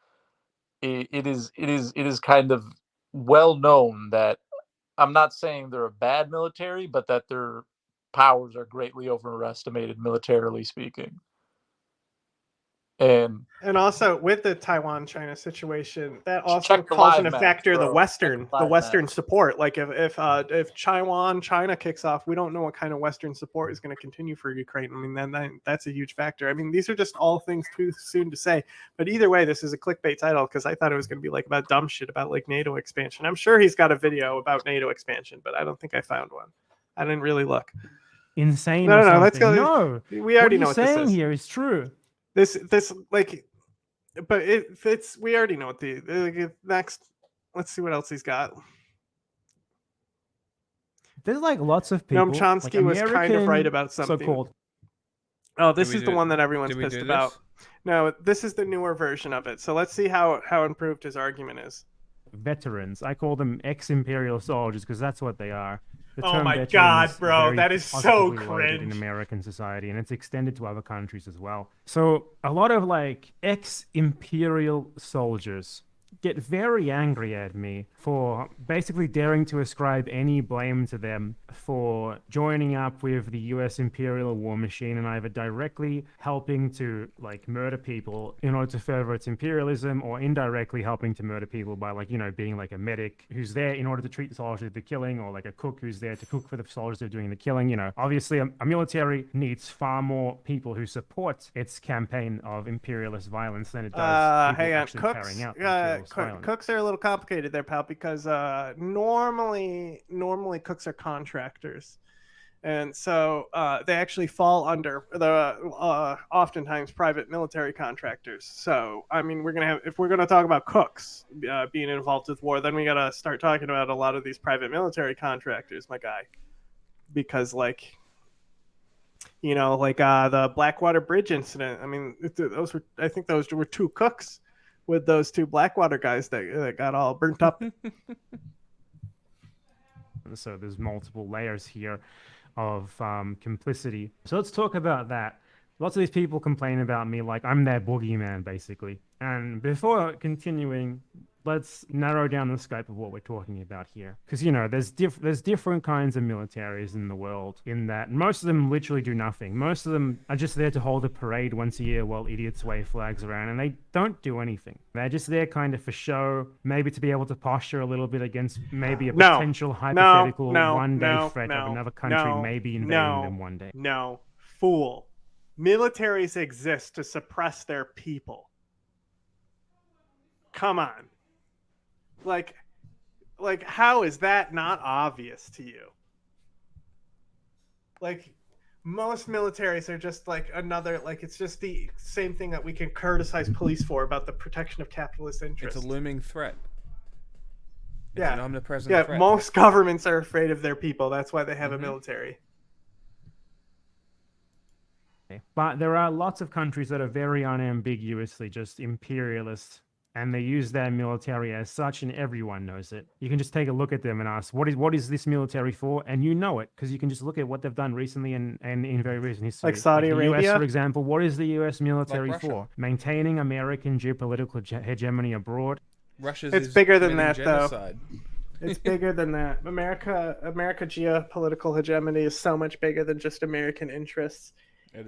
It is kind of well known that I'm not saying they're a bad military, but that their powers are greatly overestimated militarily speaking. And also with the Taiwan China situation, that also calls into factor the Western support. Like if Taiwan China kicks off, we don't know what kind of Western support is going to continue for Ukraine. I mean, then that's a huge factor. I mean, these are just all things too soon to say. But either way, this is a clickbait title because I thought it was going to be like about dumb shit about like NATO expansion. I'm sure he's got a video about NATO expansion, but I don't think I found one. I didn't really look. Insane. No. Let's go. No, we already know what this saying is. Here is true. This like. But it's we already know what the next. Let's see what else he's got. There's like lots of people. Noam Chomsky was kind of right about something. So-called. Oh, this is the one that everyone's pissed about. No, this is the newer version of it. So let's see how improved his argument is. Veterans. I call them ex-imperial soldiers because that's what they are. Oh my god, bro, that is so cringe in American society, and it's extended to other countries as well. So a lot of like ex-imperial soldiers get very angry at me for basically daring to ascribe any blame to them for joining up with the US imperial war machine and either directly helping to like murder people in order to further its imperialism, or indirectly helping to murder people by like, you know, being like a medic who's there in order to treat the soldiers they're killing, or like a cook who's there to cook for the soldiers they're doing the killing. You know, obviously a military needs far more people who support its campaign of imperialist violence than it does people actually carrying out imperialist violence. Cooks are a little complicated there, pal, because normally cooks are contractors, and so they actually fall under the oftentimes private military contractors. So I mean, if we're gonna talk about cooks being involved with war, then we gotta start talking about a lot of these private military contractors, my guy, because like, you know, like the Blackwater Bridge incident. I mean, I think those were two cooks with those two Blackwater guys that got all burnt up. So there's multiple layers here of complicity. So let's talk about that. Lots of these people complain about me like I'm their boogeyman, basically. And before continuing, let's narrow down the scope of what we're talking about here. Because, you know, there's different kinds of militaries in the world, in that most of them literally do nothing. Most of them are just there to hold a parade once a year while idiots wave flags around, and they don't do anything. They're just there kind of for show, maybe to be able to posture a little bit against maybe a potential hypothetical one-day threat of another country maybe invading them one day. No, fool. Militaries exist to suppress their people. come on. Like how is that not obvious to you? Like, most militaries are just like another, like, it's just the same thing that we can criticize police for about the protection of capitalist interests. It's a looming threat. It's yeah, an omnipresent threat. Most governments are afraid of their people. That's why they have a military. But there are lots of countries that are very unambiguously just imperialist, and they use their military as such, and everyone knows it. You can just take a look at them and ask, what is this military for? And you know it, because you can just look at what they've done recently and in very recent history. Like Saudi the Arabia? US, for example, what is the US military Like Russia. for? Maintaining American geopolitical hegemony abroad. It's bigger than that, genocide. though. It's bigger than that. America geopolitical hegemony is so much bigger than just American interests.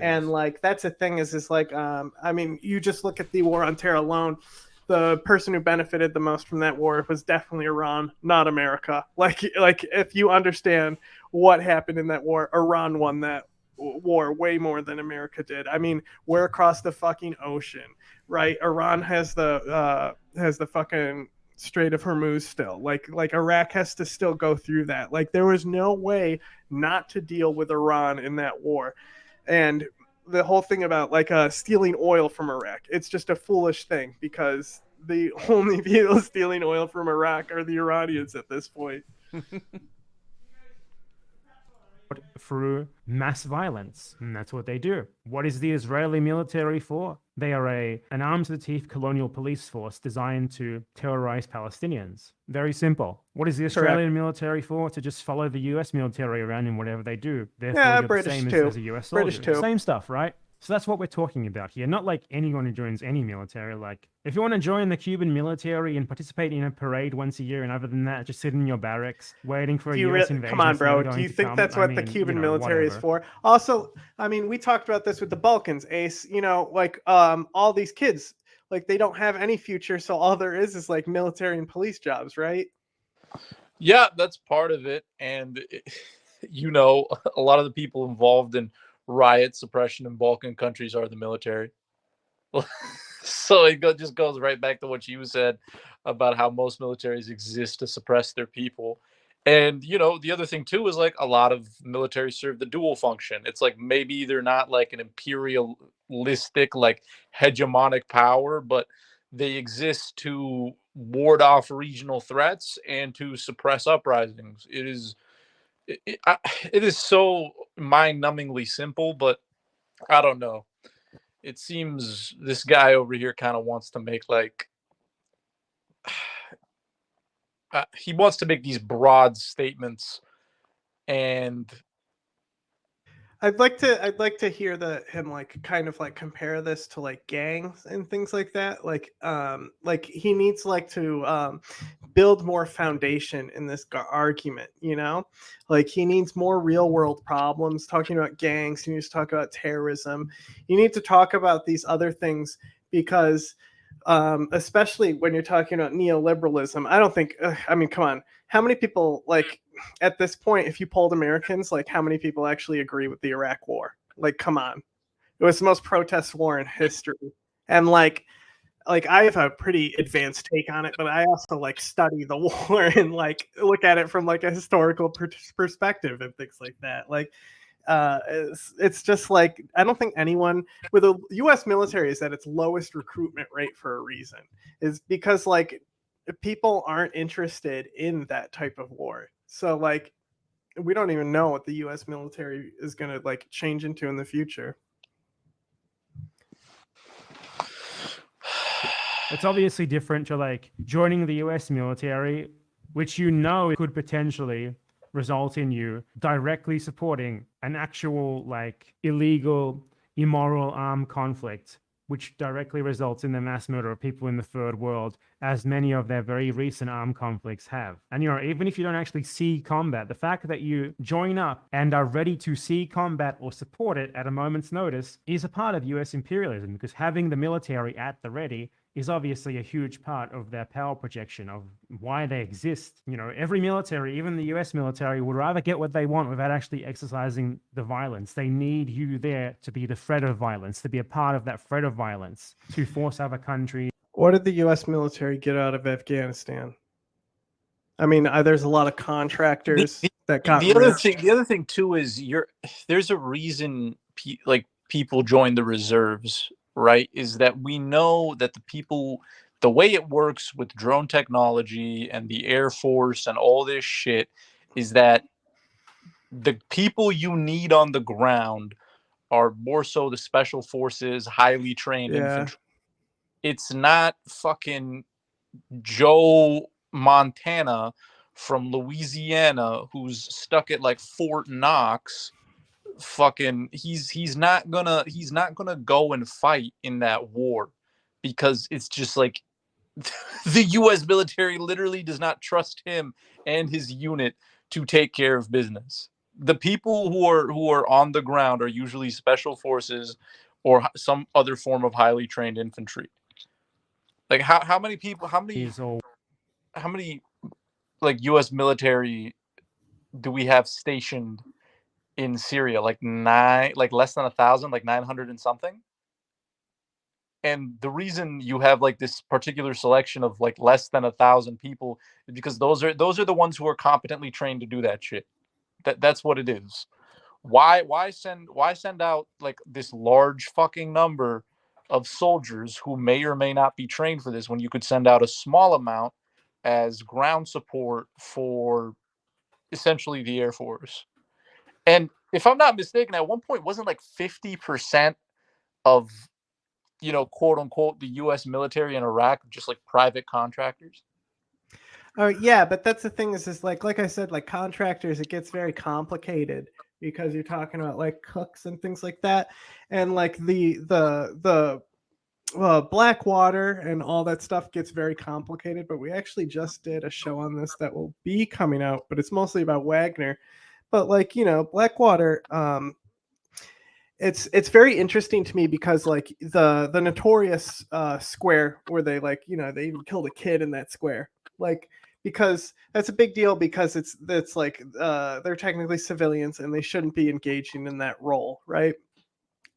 And like, that's the thing is like, I mean, you just look at the war on terror alone. The person who benefited the most from that war was definitely Iran, not America. Like if you understand what happened in that war, Iran won that war way more than America did. I mean, we're across the fucking ocean, right? Iran has the fucking Strait of Hormuz still. Like Iraq has to still go through that. Like, there was no way not to deal with Iran in that war. And the whole thing about like stealing oil from Iraq, it's just a foolish thing, because the only people stealing oil from Iraq are the Iranians at this point. Through mass violence, and that's what they do. What is the Israeli military for? They are an armed-to-the-teeth colonial police force designed to terrorize Palestinians. Very simple. What is the Australian military for? To just follow the US military around in whatever they do. Therefore, you're British the same too. as a US soldier. British too. Same stuff, right? So that's what we're talking about here. Not like anyone who joins any military. Like, if you want to join the Cuban military and participate in a parade once a year, and other than that, just sit in your barracks waiting for a US invasion. Come on, bro. Do you think that's what the Cuban military is for? Also, I mean, we talked about this with the Balkans, Ace. You know, like all these kids, like, they don't have any future, so all there is like military and police jobs, right? Yeah, that's part of it. And, you know, a lot of the people involved in riot suppression in Balkan countries are the military. So it just goes right back to what you said about how most militaries exist to suppress their people. And, you know, the other thing too is like a lot of militaries serve the dual function. It's like maybe they're not like an imperialistic, like hegemonic power, but they exist to ward off regional threats and to suppress uprisings. It is so mind-numbingly simple, but I don't know. It seems this guy over here kind of wants to make like he wants to make these broad statements, and I'd like to hear him like kind of like compare this to like gangs and things like that. Like he needs like to build more foundation in this argument, you know? Like, he needs more real world problems, talking about gangs. He needs to talk about terrorism. You need to talk about these other things, because especially when you're talking about neoliberalism, I don't think, I mean, come on, how many people, like, at this point, if you polled Americans, like, how many people actually agree with the Iraq war? Like, come on. It was the most protest war in history. And like I have a pretty advanced take on it, but I also like study the war and like look at it from like a historical perspective and things like that. Like, it's just like, I don't think anyone with the U.S. military is at its lowest recruitment rate for a reason, is because like people aren't interested in that type of war. So like, we don't even know what the U.S. military is going to like change into in the future. It's obviously different to like joining the US military, which you know could potentially result in you directly supporting an actual like illegal, immoral armed conflict, which directly results in the mass murder of people in the third world, as many of their very recent armed conflicts have. And you know, even if you don't actually see combat, the fact that you join up and are ready to see combat or support it at a moment's notice is a part of US imperialism, because having the military at the ready is obviously a huge part of their power projection, of why they exist. You know, every military, even the US military, would rather get what they want without actually exercising the violence. They need you there to be the threat of violence, to be a part of that threat of violence, to force other countries What did the U.S. military get out of Afghanistan? I mean, there's a lot of contractors that got rich. The other thing too is there's a reason people join the reserves, right? Is that we know that the way it works with drone technology and the Air Force and all this shit is that the people you need on the ground are more so the special forces, highly trained infantry. It's not fucking Joe Montana from Louisiana who's stuck at like Fort Knox. Fucking he's not gonna go and fight in that war because it's just like the US military literally does not trust him and his unit to take care of business. The people who are on the ground are usually special forces or some other form of highly trained infantry. Like how many people how many like US military do we have stationed in Syria? Like less than 1,000, like 900 and something. And the reason you have like this particular selection of like less than 1,000 people is because those are the ones who are competently trained to do that shit. That's what it is. Why send out like this large fucking number of soldiers who may or may not be trained for this when you could send out a small amount as ground support for essentially the Air Force? And if I'm not mistaken, at one point wasn't like 50% of quote unquote the US military in Iraq just like private contractors? Oh yeah, but that's the thing is like I said, like contractors, it gets very complicated because you're talking about like cooks and things like that, and like the Blackwater and all that stuff gets very complicated. But we actually just did a show on this that will be coming out, but it's mostly about Wagner. But like Blackwater, it's very interesting to me because like the notorious square where they like they even killed a kid in that square, like because that's a big deal because it's like they're technically civilians and they shouldn't be engaging in that role, right?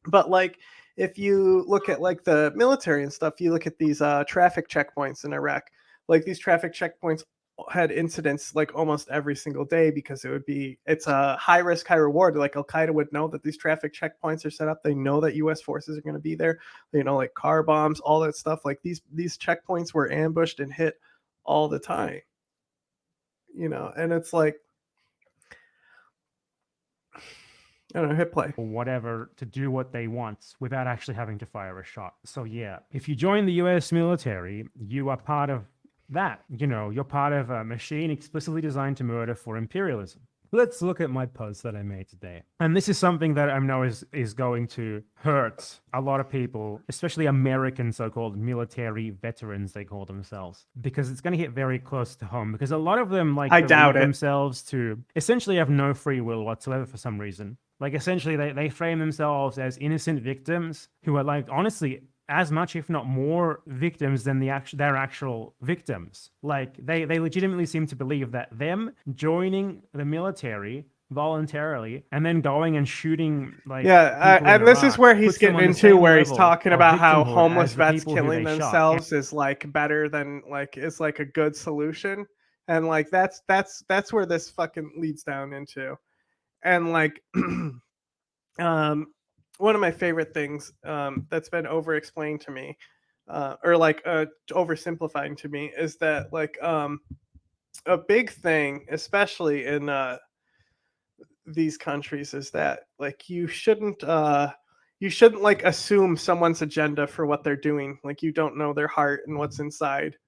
But like if you look at like the military and stuff, you look at these traffic checkpoints in Iraq, like these traffic checkpoints had incidents like almost every single day because it's a high risk, high reward. Like Al Qaeda would know that these traffic checkpoints are set up. They know that US forces are going to be there, like car bombs, all that stuff. Like these checkpoints were ambushed and hit all the time, and it's like, I don't know, hit play. Or whatever to do what they want without actually having to fire a shot. So yeah, if you join the US military, you are part of that. You're part of a machine explicitly designed to murder for imperialism. Let's look at my post that I made today. And this is something that I know is going to hurt a lot of people, especially American so-called military veterans, they call themselves, because it's going to hit very close to home because a lot of them I doubt it. themselves to essentially have no free will whatsoever for some reason. Like essentially they frame themselves as innocent victims who are like honestly as much, if not more, victims than their actual victims. Like they legitimately seem to believe that them joining the military voluntarily and then going and shooting like and this is where he's getting into where he's talking about how victimhood homeless as the vets people who killing they shot. themselves is like better than like is like a good solution, and like that's where this fucking leads down into. And like one of my favorite things that's been over explained to me or like oversimplifying to me is that like a big thing especially in these countries is that like you shouldn't like assume someone's agenda for what they're doing. Like you don't know their heart and what's inside,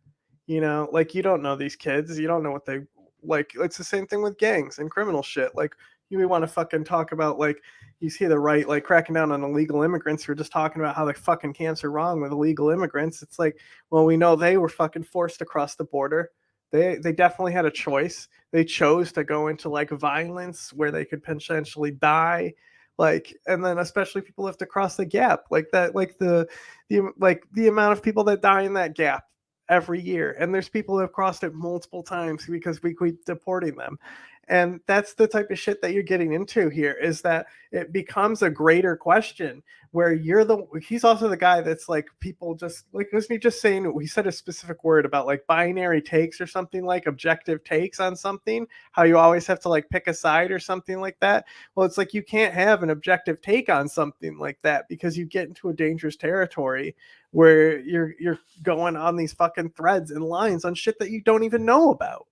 like you don't know these kids, you don't know what they like. It's the same thing with gangs and criminal shit. Like you want to fucking talk about like you see the right like cracking down on illegal immigrants who are just talking about how the fucking camps are wrong with illegal immigrants. It's like, well, we know they were fucking forced across the border. They definitely had a choice. They chose to go into like violence where they could potentially die, like, and then especially people have to cross the gap like that, like the amount of people that die in that gap every year, and there's people who have crossed it multiple times because we keep deporting them. And that's the type of shit that you're getting into here, is that it becomes a greater question where he's also the guy that's like, people just like, wasn't he just saying, he said a specific word about like binary takes or something, like objective takes on something, how you always have to like pick a side or something like that. Well, it's like, you can't have an objective take on something like that, because you get into a dangerous territory where you're going on these fucking threads and lines on shit that you don't even know about.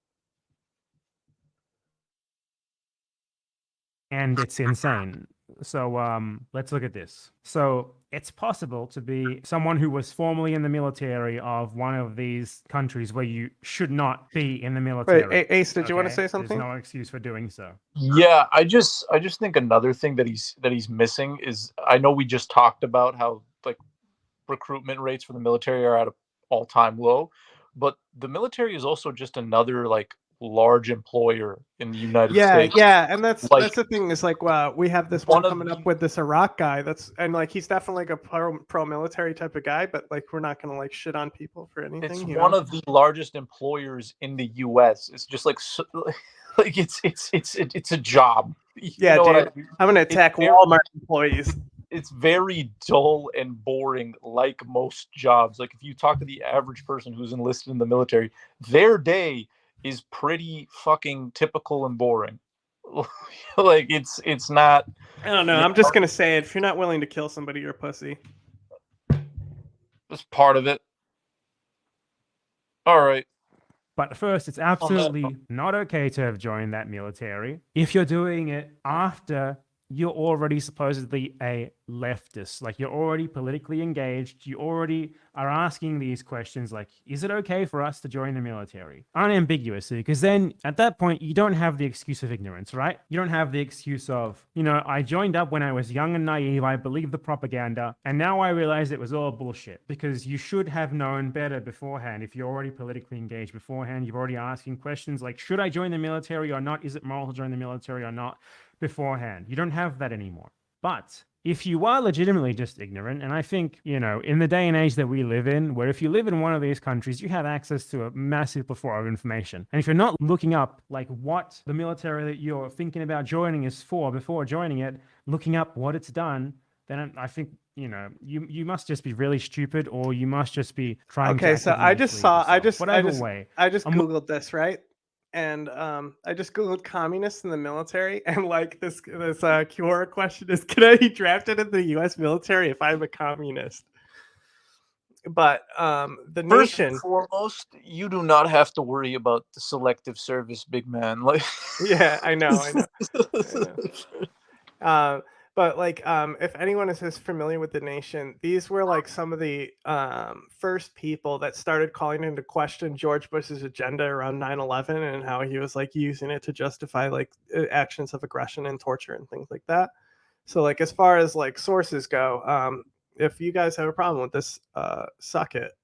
And it's insane. So let's look at this. So it's possible to be someone who was formerly in the military of one of these countries where you should not be in the military. Wait, Ace, did you want to say something? There's no excuse for doing so. Yeah, I just think another thing that he's missing is, I know we just talked about how like recruitment rates for the military are at an all-time low, but the military is also just another like large employer in the United States. Yeah, and that's Like, the thing, is like, we have this one coming up with this Iraq guy, and like, he's definitely like a pro military type of guy, but like, we're not gonna like shit on people for anything. It's one of the largest employers in the U.S. It's just like like it's a job. Yeah, dude, I'm gonna attack Walmart employees. It's very dull and boring, like most jobs. Like, if you talk to the average person who's enlisted in the military, their day is pretty fucking typical and boring. Like, it's not. I don't know. I'm just gonna say it. If you're not willing to kill somebody, you're a pussy. That's part of it. All right. But first, it's absolutely not okay to have joined that military if you're doing it after you're already supposedly a leftist. Like, you're already politically engaged. You already are asking these questions like, is it okay for us to join the military? Unambiguously, because then at that point, you don't have the excuse of ignorance, right? You don't have the excuse of, I joined up when I was young and naive. I believed the propaganda. And now I realize it was all bullshit, because you should have known better beforehand. If you're already politically engaged beforehand, you're already asking questions like, should I join the military or not? Is it moral to join the military or not? Beforehand. You don't have that anymore. But if you are legitimately just ignorant, and I think, in the day and age that we live in, where if you live in one of these countries, you have access to a massive plethora of information. And if you're not looking up like what the military that you're thinking about joining is for before joining it, looking up what it's done, then I think, you must just be really stupid, or you must just be trying to. Okay, so I just Googled this, right? And I just Googled communists in the military, and like this Quora question is, can I be drafted in the U.S. military if I'm a communist? But the First nation, and foremost, you do not have to worry about the selective service, big man. Like, yeah, I know. But like, if anyone is as familiar with the nation, these were like some of the first people that started calling into question George Bush's agenda around 9/11, and how he was like using it to justify like actions of aggression and torture and things like that. So like, as far as like sources go, if you guys have a problem with this, suck it.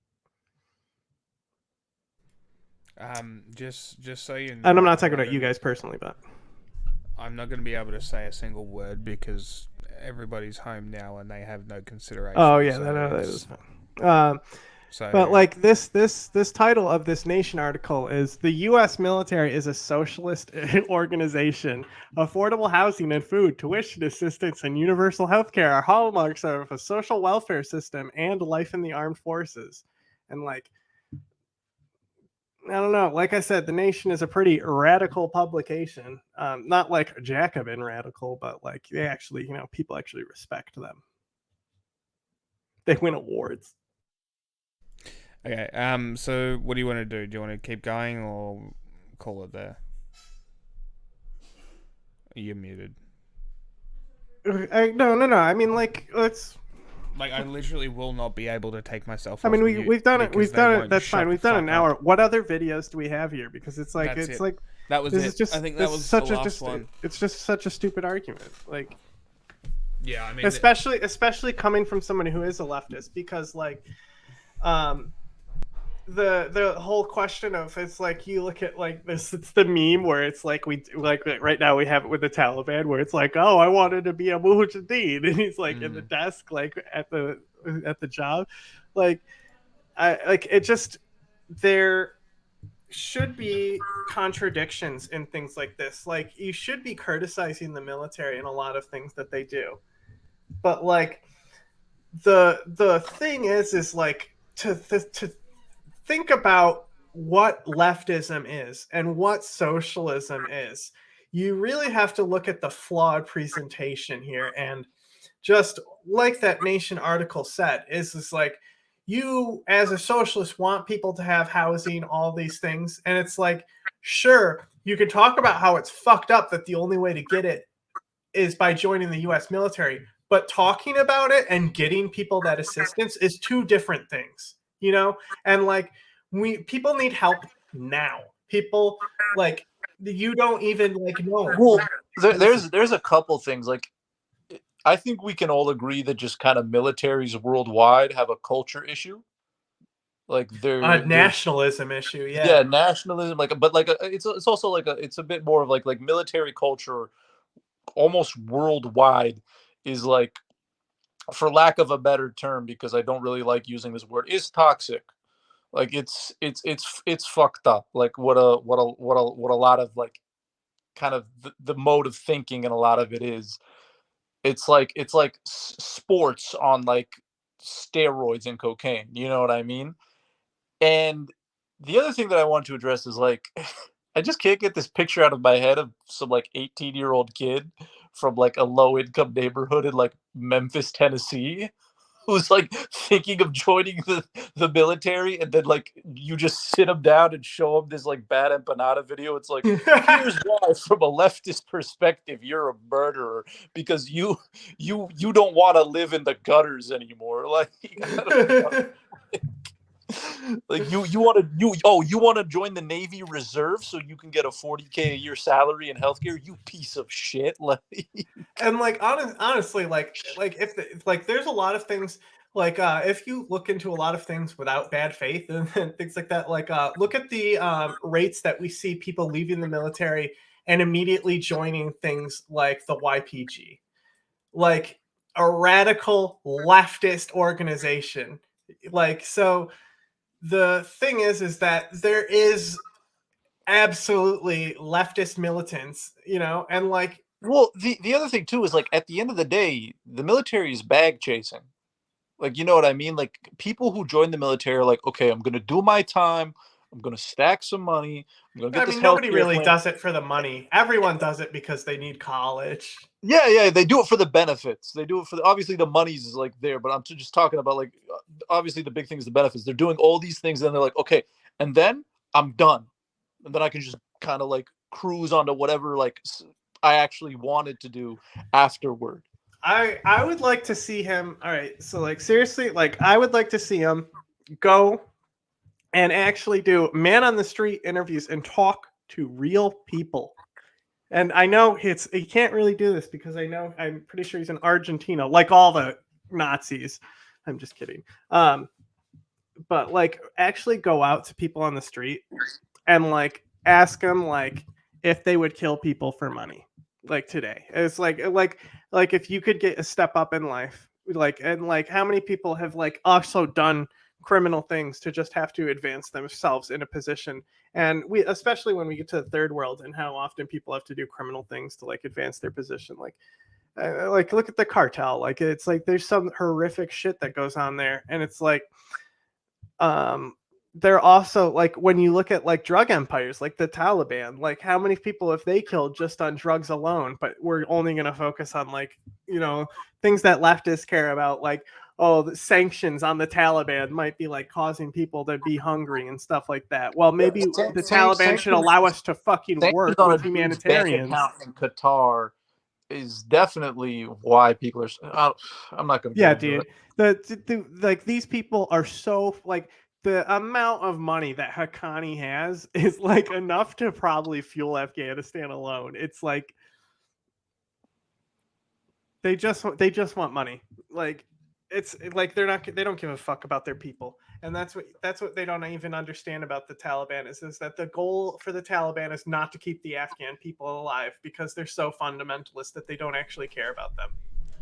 Just so you know, and I'm not talking about you guys personally, but I'm not going to be able to say a single word because everybody's home now and they have no consideration. Oh yeah, that is fine. But like this title of this Nation article is, the U.S. military is a socialist organization. Affordable housing and food, tuition assistance, and universal health care are hallmarks of a social welfare system and life in the armed forces. And like, I don't know. Like I said, the Nation is a pretty radical publication. Not like Jacobin radical, but like they actually, people actually respect them. They win awards. Okay. So what do you want to do? Do you want to keep going or call it there? You're muted. No. I mean, like, let's. Like, I literally will not be able to take myself. I mean, we've done it. We've done it. That's fine. We've done an hour. What other videos do we have here? Because it's like that was it. I think that was such the last one. It's just such a stupid argument. Like, yeah, I mean, especially coming from someone who is a leftist, because like, the whole question of, it's like, you look at like this, it's the meme where it's like, we like right now we have it with the Taliban, where it's like, oh, I wanted to be a mujahideen, and he's like in the desk, like at the job, like, I like it just, they're should be contradictions in things like this. Like, you should be criticizing the military in a lot of things that they do. But like, the thing is like to think about what leftism is and what socialism is. You really have to look at the flawed presentation here, and just like that Nation article said, is like, you as a socialist want people to have housing, all these things, and it's like, sure, you can talk about how it's fucked up that the only way to get it is by joining the US military, but talking about it and getting people that assistance is two different things, you know? And like, people need help now. People, like, you don't even like know. Well, there's a couple things. Like, I think we can all agree that just kind of militaries worldwide have a culture issue. Like, A nationalism issue, yeah, nationalism. Like, but like it's also like it's a bit more of like military culture, almost worldwide, is like, for lack of a better term, because I don't really like using this word, is toxic. Like, it's fucked up. Like, what a lot of like kind of the mode of thinking, and a lot of it is, it's like sports on like steroids and cocaine. You know what I mean? And the other thing that I want to address is like, I just can't get this picture out of my head of some like 18-year-old kid from like a low income neighborhood in like Memphis, Tennessee, who's like thinking of joining the military, and then like you just sit him down and show him this like bad empanada video. It's like, here's why, from a leftist perspective, you're a murderer, because you don't want to live in the gutters anymore. Like, like you want to join the Navy Reserve so you can get a 40K a year salary and healthcare, you piece of shit. Like, and like, honestly, like if there's a lot of things, like if you look into a lot of things without bad faith and things like that, like look at the rates that we see people leaving the military and immediately joining things like the YPG, like a radical leftist organization. Like, so the thing is that there is absolutely leftist militants, you know, and like, well, the other thing too is like, at the end of the day, the military is bag chasing. Like, you know what I mean? Like, people who join the military are like, okay, I'm gonna do my time, I'm gonna stack some money, I'm gonna get I this mean, nobody healthcare really plan. does it for the money. Everyone does it because they need college. Yeah, they do it for the benefits. They do it for obviously the money's like there, but I'm just talking about like, obviously the big thing is the benefits. They're doing all these things, and they're like, okay, and then I'm done, and then I can just kind of like cruise onto whatever like I actually wanted to do afterward. I would like to see him. All right, so like, seriously, like, I would like to see him go and actually do man on the street interviews and talk to real people. And I know he can't really do this because I'm pretty sure he's in Argentina, like all the Nazis. I'm just kidding. But like, actually go out to people on the street and like ask them like if they would kill people for money, like today. It's like if you could get a step up in life, like, and like, how many people have like also done criminal things to just have to advance themselves in a position. And we, especially when we get to the third world, and how often people have to do criminal things to like advance their position. Like look at the cartel. Like, it's like there's some horrific shit that goes on there, and it's like, they're also like, when you look at like drug empires like the Taliban, like how many people have they killed just on drugs alone? But we're only going to focus on like, you know, things that leftists care about, like, oh, the sanctions on the Taliban might be like causing people to be hungry and stuff like that. Well, maybe the Taliban should allow us to fucking work on a with dude's bank humanitarians. account in Qatar is definitely why people are. I'm not gonna. Yeah, get into dude. Like, these people are so like, the amount of money that Haqqani has is like enough to probably fuel Afghanistan alone. It's like they just want money. Like, it's like they don't give a fuck about their people. And that's what they don't even understand about the Taliban is that the goal for the Taliban is not to keep the Afghan people alive, because they're so fundamentalist that they don't actually care about them.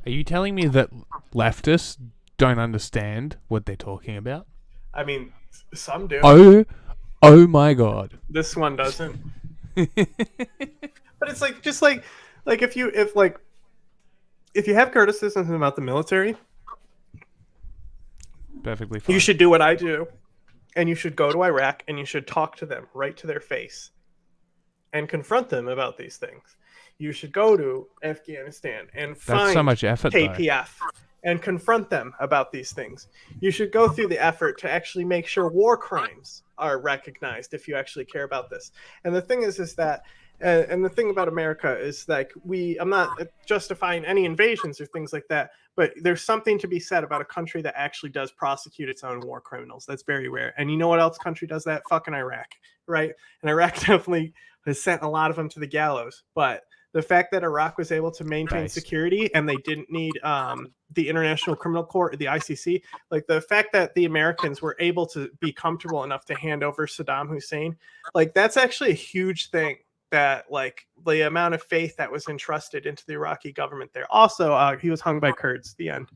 Are you telling me that leftists don't understand what they're talking about? I mean, some do. Oh my god. This one doesn't. But it's like just like if you have criticisms about the military, Perfectly fine. you should do what I do, and you should go to Iraq and you should talk to them right to their face and confront them about these things. You should go to Afghanistan and find That's so much effort, though. KPF and confront them about these things. You should go through the effort to actually make sure war crimes are recognized if you actually care about this. And the thing is that and the thing about America is like I'm not justifying any invasions or things like that, but there's something to be said about a country that actually does prosecute its own war criminals. That's very rare. And you know what else country does that? Fucking Iraq, right? And Iraq definitely has sent a lot of them to the gallows. But the fact that Iraq was able to maintain security and they didn't need the International Criminal Court, the ICC, like the fact that the Americans were able to be comfortable enough to hand over Saddam Hussein, like that's actually a huge thing. That like the amount of faith that was entrusted into the Iraqi government there. Also, he was hung by Kurds. The end.